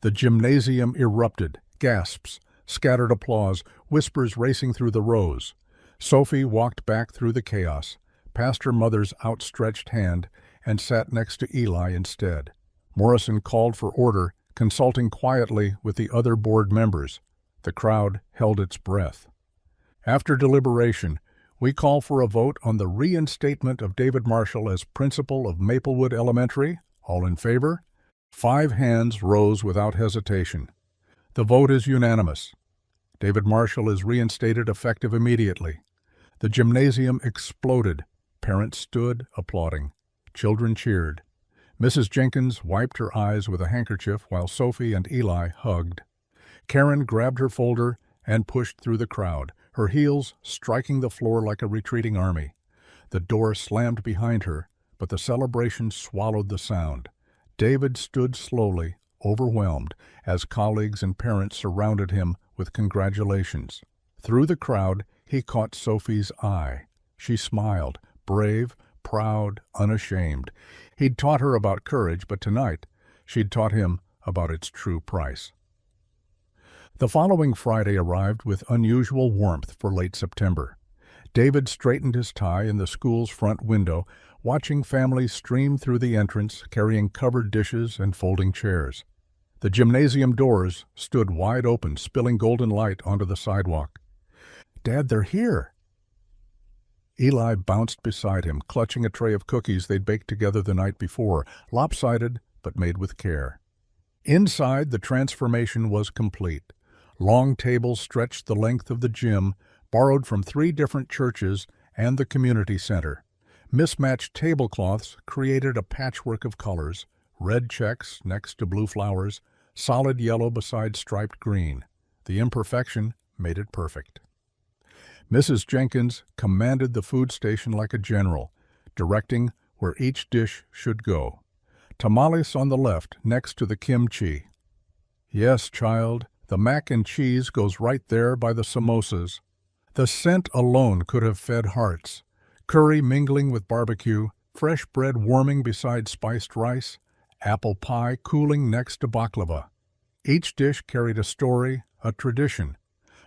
The gymnasium erupted, gasps, scattered applause, whispers racing through the rows. Sophie walked back through the chaos, past her mother's outstretched hand, and sat next to Eli instead. Morrison called for order, consulting quietly with the other board members. The crowd held its breath. "After deliberation, we call for a vote on the reinstatement of David Marshall as principal of Maplewood Elementary. All in favor?" 5 hands rose without hesitation. The vote is unanimous. David Marshall is reinstated effective immediately. The gymnasium exploded. Parents stood, applauding. Children cheered. Mrs. Jenkins wiped her eyes with a handkerchief while Sophie and Eli hugged. Karen grabbed her folder and pushed through the crowd, her heels striking the floor like a retreating army. The door slammed behind her, but the celebration swallowed the sound. David stood slowly, overwhelmed, as colleagues and parents surrounded him with congratulations. Through the crowd, he caught Sophie's eye. She smiled, brave, proud, unashamed. He'd taught her about courage, but tonight, she'd taught him about its true price. The following Friday arrived with unusual warmth for late September. David straightened his tie in the school's front window, watching families stream through the entrance, carrying covered dishes and folding chairs. The gymnasium doors stood wide open, spilling golden light onto the sidewalk. "Dad, they're here!" Eli bounced beside him, clutching a tray of cookies they'd baked together the night before, lopsided but made with care. Inside, the transformation was complete. Long tables stretched the length of the gym, borrowed from 3 different churches and the community center. Mismatched tablecloths created a patchwork of colors, red checks next to blue flowers, solid yellow beside striped green. The imperfection made it perfect. Mrs. Jenkins commanded the food station like a general, directing where each dish should go. Tamales on the left, next to the kimchi. Yes, child, the mac and cheese goes right there by the samosas. The scent alone could have fed hearts. Curry mingling with barbecue, fresh bread warming beside spiced rice, apple pie cooling next to baklava. Each dish carried a story, a tradition,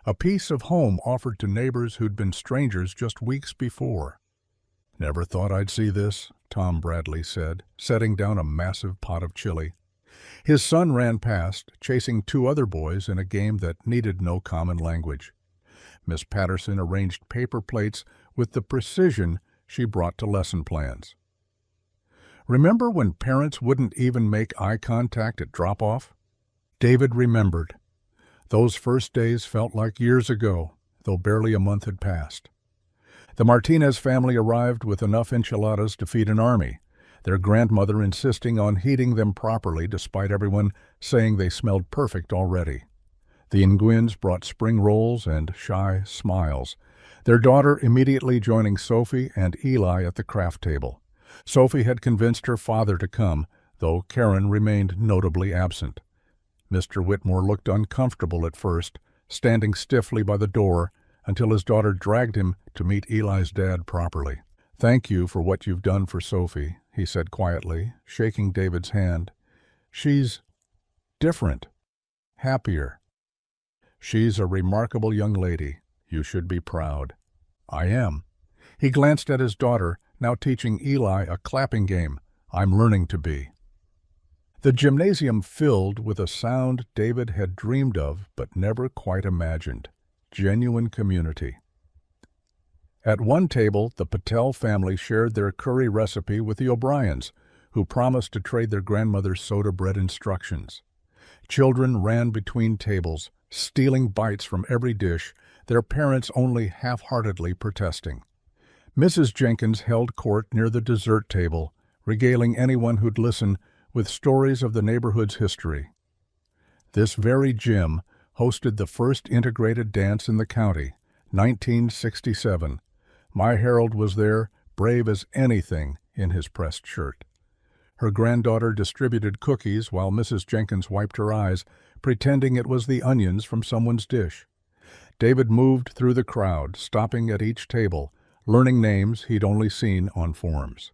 a piece of home offered to neighbors who'd been strangers just weeks before. "Never thought I'd see this," Tom Bradley said, setting down a massive pot of chili. His son ran past, chasing two other boys in a game that needed no common language. Miss Patterson arranged paper plates with the precision she brought to lesson plans. "Remember when parents wouldn't even make eye contact at drop-off?" David remembered. Those first days felt like years ago, though barely a month had passed. The Martinez family arrived with enough enchiladas to feed an army, their grandmother insisting on heating them properly despite everyone saying they smelled perfect already. The Nguyen's brought spring rolls and shy smiles, their daughter immediately joining Sophie and Eli at the craft table. Sophie had convinced her father to come, though Karen remained notably absent. Mr. Whitmore looked uncomfortable at first, standing stiffly by the door until his daughter dragged him to meet Eli's dad properly. "Thank you for what you've done for Sophie," he said quietly, shaking David's hand. "She's different, happier. She's a remarkable young lady. You should be proud." "I am." He glanced at his daughter, now teaching Eli a clapping game. "I'm learning to be." The gymnasium filled with a sound David had dreamed of but never quite imagined: genuine community. At one table, the Patel family shared their curry recipe with the O'Briens, who promised to trade their grandmother's soda bread instructions. Children ran between tables, stealing bites from every dish, their parents only half-heartedly protesting. Mrs. Jenkins held court near the dessert table, regaling anyone who'd listen with stories of the neighborhood's history. This very gym hosted the first integrated dance in the county, 1967. My Harold was there, brave as anything in his pressed shirt. Her granddaughter distributed cookies while Mrs. Jenkins wiped her eyes, pretending it was the onions from someone's dish. David moved through the crowd, stopping at each table, learning names he'd only seen on forms.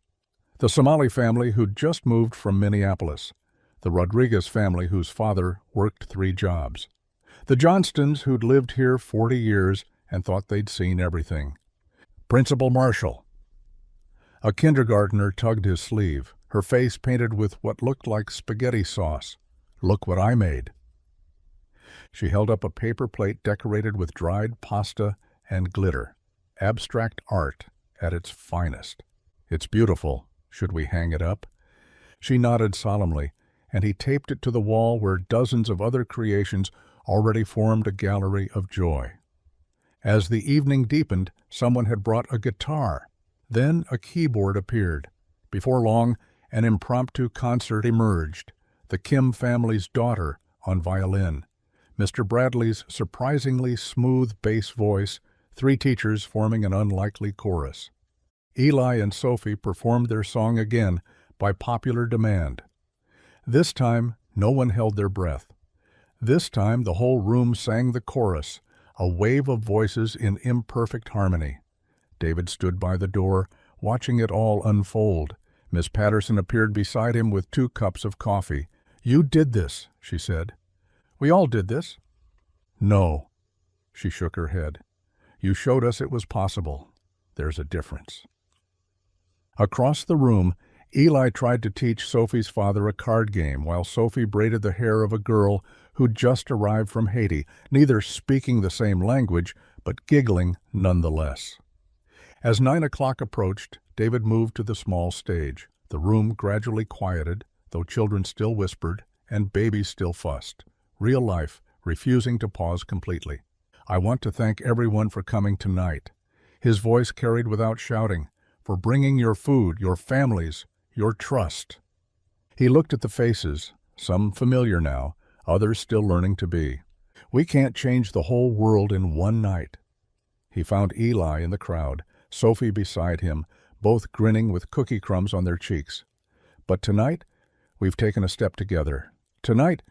The Somali family who'd just moved from Minneapolis. The Rodriguez family whose father worked 3 jobs. The Johnstons who'd lived here 40 years and thought they'd seen everything. Principal Marshall. A kindergartner tugged his sleeve, her face painted with what looked like spaghetti sauce. "Look what I made." She held up a paper plate decorated with dried pasta and glitter. Abstract art at its finest. "It's beautiful. Should we hang it up?" She nodded solemnly, and he taped it to the wall where dozens of other creations already formed a gallery of joy. As the evening deepened, someone had brought a guitar. Then a keyboard appeared. Before long, an impromptu concert emerged. The Kim family's daughter on violin. Mr. Bradley's surprisingly smooth bass voice, 3 teachers forming an unlikely chorus. Eli and Sophie performed their song again by popular demand. This time, no one held their breath. This time, the whole room sang the chorus, a wave of voices in imperfect harmony. David stood by the door, watching it all unfold. Miss Patterson appeared beside him with 2 cups of coffee. "You did this," she said. "We all did this." "No." She shook her head. "You showed us it was possible. There's a difference." Across the room, Eli tried to teach Sophie's father a card game while Sophie braided the hair of a girl who'd just arrived from Haiti, neither speaking the same language, but giggling nonetheless. As 9 o'clock approached, David moved to the small stage. The room gradually quieted, though children still whispered and babies still fussed. Real life refusing to pause completely. "I want to thank everyone for coming tonight." His voice carried without shouting. "For bringing your food, your families, your trust." He looked at the faces, some familiar now, others still learning to be. "We can't change the whole world in one night." He found Eli in the crowd, Sophie beside him, both grinning with cookie crumbs on their cheeks. But tonight, we've taken a step together. Tonight,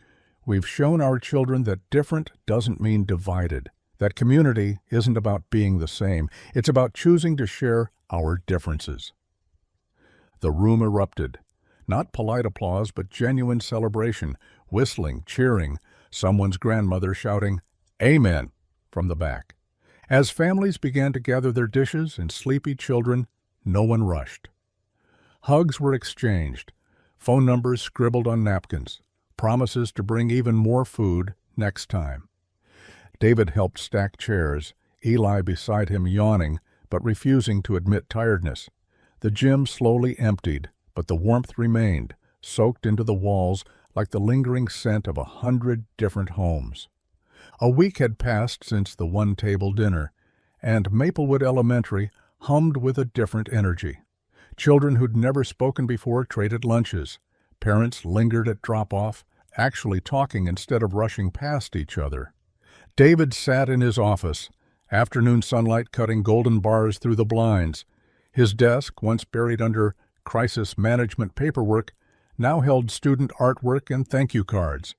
we've shown our children that different doesn't mean divided, that community isn't about being the same. It's about choosing to share our differences. The room erupted. Not polite applause, but genuine celebration, whistling, cheering, someone's grandmother shouting, "Amen," from the back. As families began to gather their dishes and sleepy children, no one rushed. Hugs were exchanged, phone numbers scribbled on napkins, promises to bring even more food next time. David helped stack chairs, Eli beside him yawning but refusing to admit tiredness. The gym slowly emptied, but the warmth remained, soaked into the walls like the lingering scent of 100 different homes. A week had passed since the one-table dinner, and Maplewood Elementary hummed with a different energy. Children who'd never spoken before traded lunches. Parents lingered at drop-off, actually talking instead of rushing past each other. David sat in his office, afternoon sunlight cutting golden bars through the blinds. His desk, once buried under crisis management paperwork, now held student artwork and thank you cards.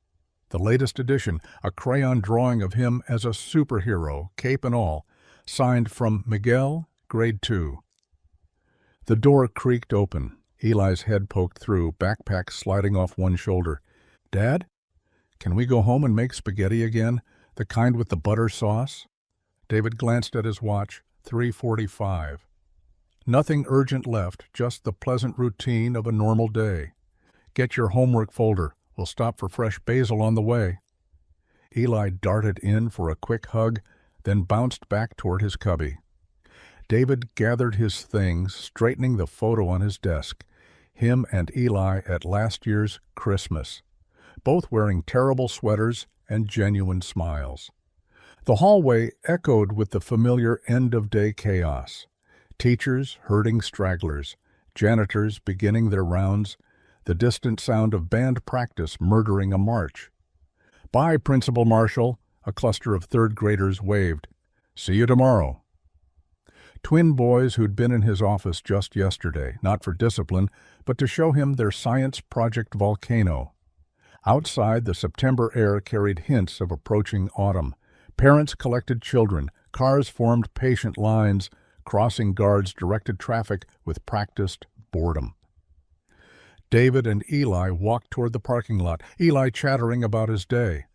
The latest edition, a crayon drawing of him as a superhero, cape and all, signed from Miguel, grade 2. The door creaked open. Eli's head poked through, backpack sliding off one shoulder. "Dad, can we go home and make spaghetti again, the kind with the butter sauce?" David glanced at his watch, 3:45. Nothing urgent left, just the pleasant routine of a normal day. "Get your homework folder. We'll stop for fresh basil on the way." Eli darted in for a quick hug, then bounced back toward his cubby. David gathered his things, straightening the photo on his desk. Him and Eli at last year's Christmas, both wearing terrible sweaters and genuine smiles. The hallway echoed with the familiar end-of-day chaos. Teachers herding stragglers, janitors beginning their rounds, the distant sound of band practice murdering a march. "Bye, Principal Marshall," a cluster of third-graders waved. "See you tomorrow." Twin boys who'd been in his office just yesterday, not for discipline, but to show him their science project volcano. Outside, the September air carried hints of approaching autumn. Parents collected children, cars formed patient lines, crossing guards directed traffic with practiced boredom. David and Eli walked toward the parking lot, Eli chattering about his day.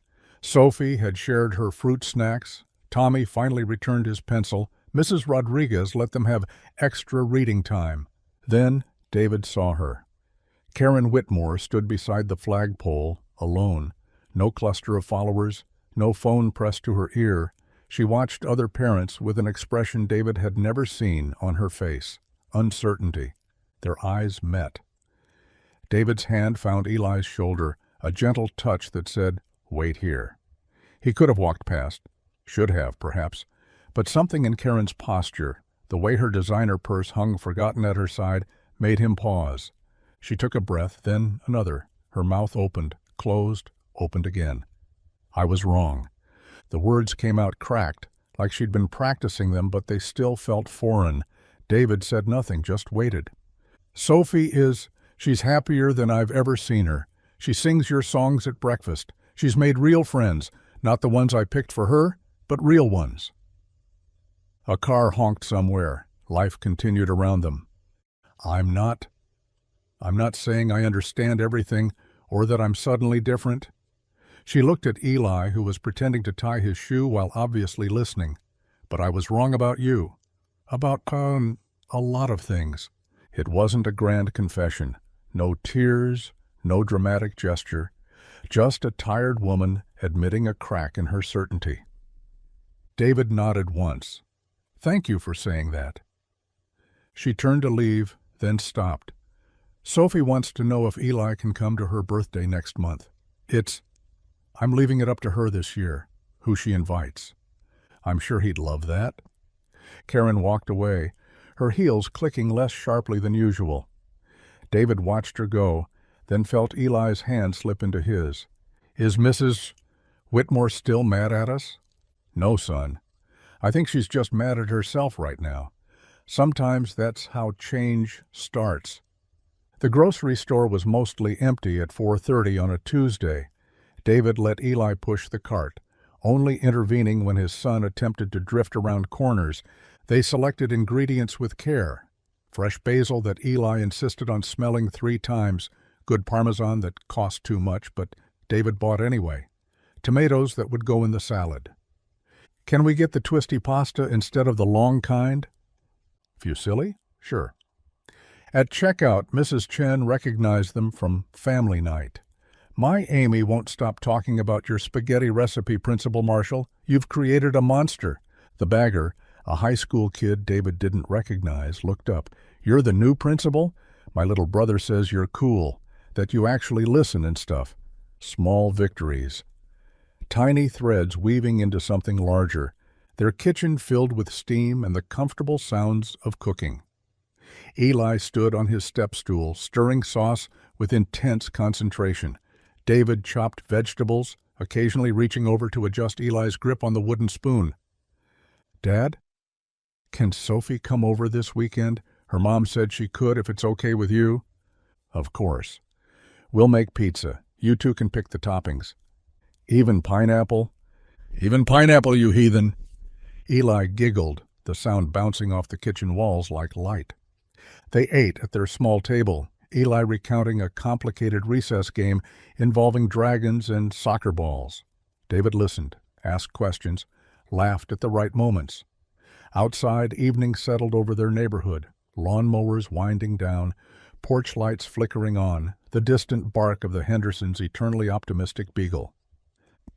Sophie had shared her fruit snacks. Tommy finally returned his pencil. Mrs. Rodriguez let them have extra reading time. Then David saw her. Karen Whitmore stood beside the flagpole, alone. No cluster of followers, no phone pressed to her ear. She watched other parents with an expression David had never seen on her face, uncertainty. Their eyes met. David's hand found Eli's shoulder, a gentle touch that said, "Wait here." He could have walked past, should have, perhaps, but something in Karen's posture, the way her designer purse hung forgotten at her side, made him pause. She took a breath, then another. Her mouth opened, closed, opened again. "I was wrong." The words came out cracked, like she'd been practicing them, but they still felt foreign. David said nothing, just waited. She's happier than I've ever seen her. She sings your songs at breakfast. She's made real friends, not the ones I picked for her, but real ones." A car honked somewhere. Life continued around them. I'm not saying I understand everything or that I'm suddenly different." She looked at Eli, who was pretending to tie his shoe while obviously listening. "But I was wrong about you. About, a lot of things." It wasn't a grand confession. No tears, no dramatic gesture. Just a tired woman admitting a crack in her certainty. David nodded once. "Thank you for saying that." She turned to leave, then stopped. "Sophie wants to know if Eli can come to her birthday next month. I'm leaving it up to her this year, who she invites. I'm sure he'd love that." Karen walked away, her heels clicking less sharply than usual. David watched her go, then felt Eli's hand slip into his. "Is Mrs. Whitmore still mad at us?" "No, son. I think she's just mad at herself right now. Sometimes that's how change starts. The grocery store was mostly empty at 4:30 on a Tuesday. David let Eli push the cart, only intervening when his son attempted to drift around corners. They selected ingredients with care. Fresh basil that Eli insisted on smelling 3 times, good Parmesan that cost too much, but David bought anyway, tomatoes that would go in the salad. Can we get the twisty pasta instead of the long kind? Fusilli? Sure. At checkout, Mrs. Chen recognized them from family night. My Amy won't stop talking about your spaghetti recipe, Principal Marshall. You've created a monster. The bagger, a high school kid David didn't recognize, looked up. You're the new principal? My little brother says you're cool, that you actually listen and stuff. Small victories. Tiny threads weaving into something larger, their kitchen filled with steam and the comfortable sounds of cooking. Eli stood on his step stool, stirring sauce with intense concentration. David chopped vegetables, occasionally reaching over to adjust Eli's grip on the wooden spoon. Dad, can Sophie come over this weekend? Her mom said she could if it's okay with you. Of course. We'll make pizza. You two can pick the toppings. Even pineapple? Even pineapple, you heathen! Eli giggled, the sound bouncing off the kitchen walls like light. They ate at their small table, Eli recounting a complicated recess game involving dragons and soccer balls. David listened, asked questions, laughed at the right moments. Outside, evening settled over their neighborhood, lawn mowers winding down, porch lights flickering on, the distant bark of the Hendersons' eternally optimistic beagle.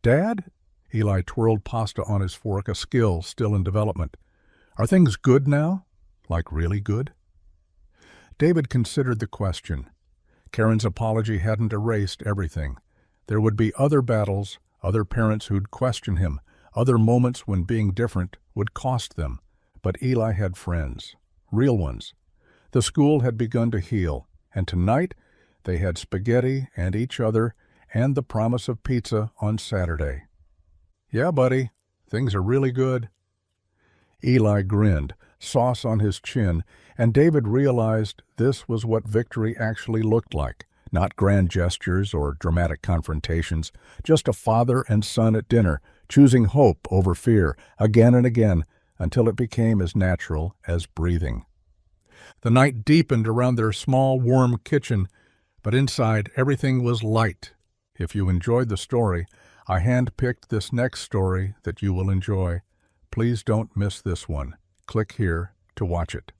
Dad? Eli twirled pasta on his fork, a skill still in development. Are things good now? Like really good? David considered the question. Karen's apology hadn't erased everything. There would be other battles, other parents who'd question him, other moments when being different would cost them. But Eli had friends, real ones. The school had begun to heal, and tonight they had spaghetti and each other and the promise of pizza on Saturday. Yeah, buddy, things are really good. Eli grinned, sauce on his chin, and David realized this was what victory actually looked like. Not grand gestures or dramatic confrontations, just a father and son at dinner, choosing hope over fear, again and again, until it became as natural as breathing. The night deepened around their small, warm kitchen, but inside everything was light. If you enjoyed the story, I hand-picked this next story that you will enjoy. Please don't miss this one. Click here to watch it.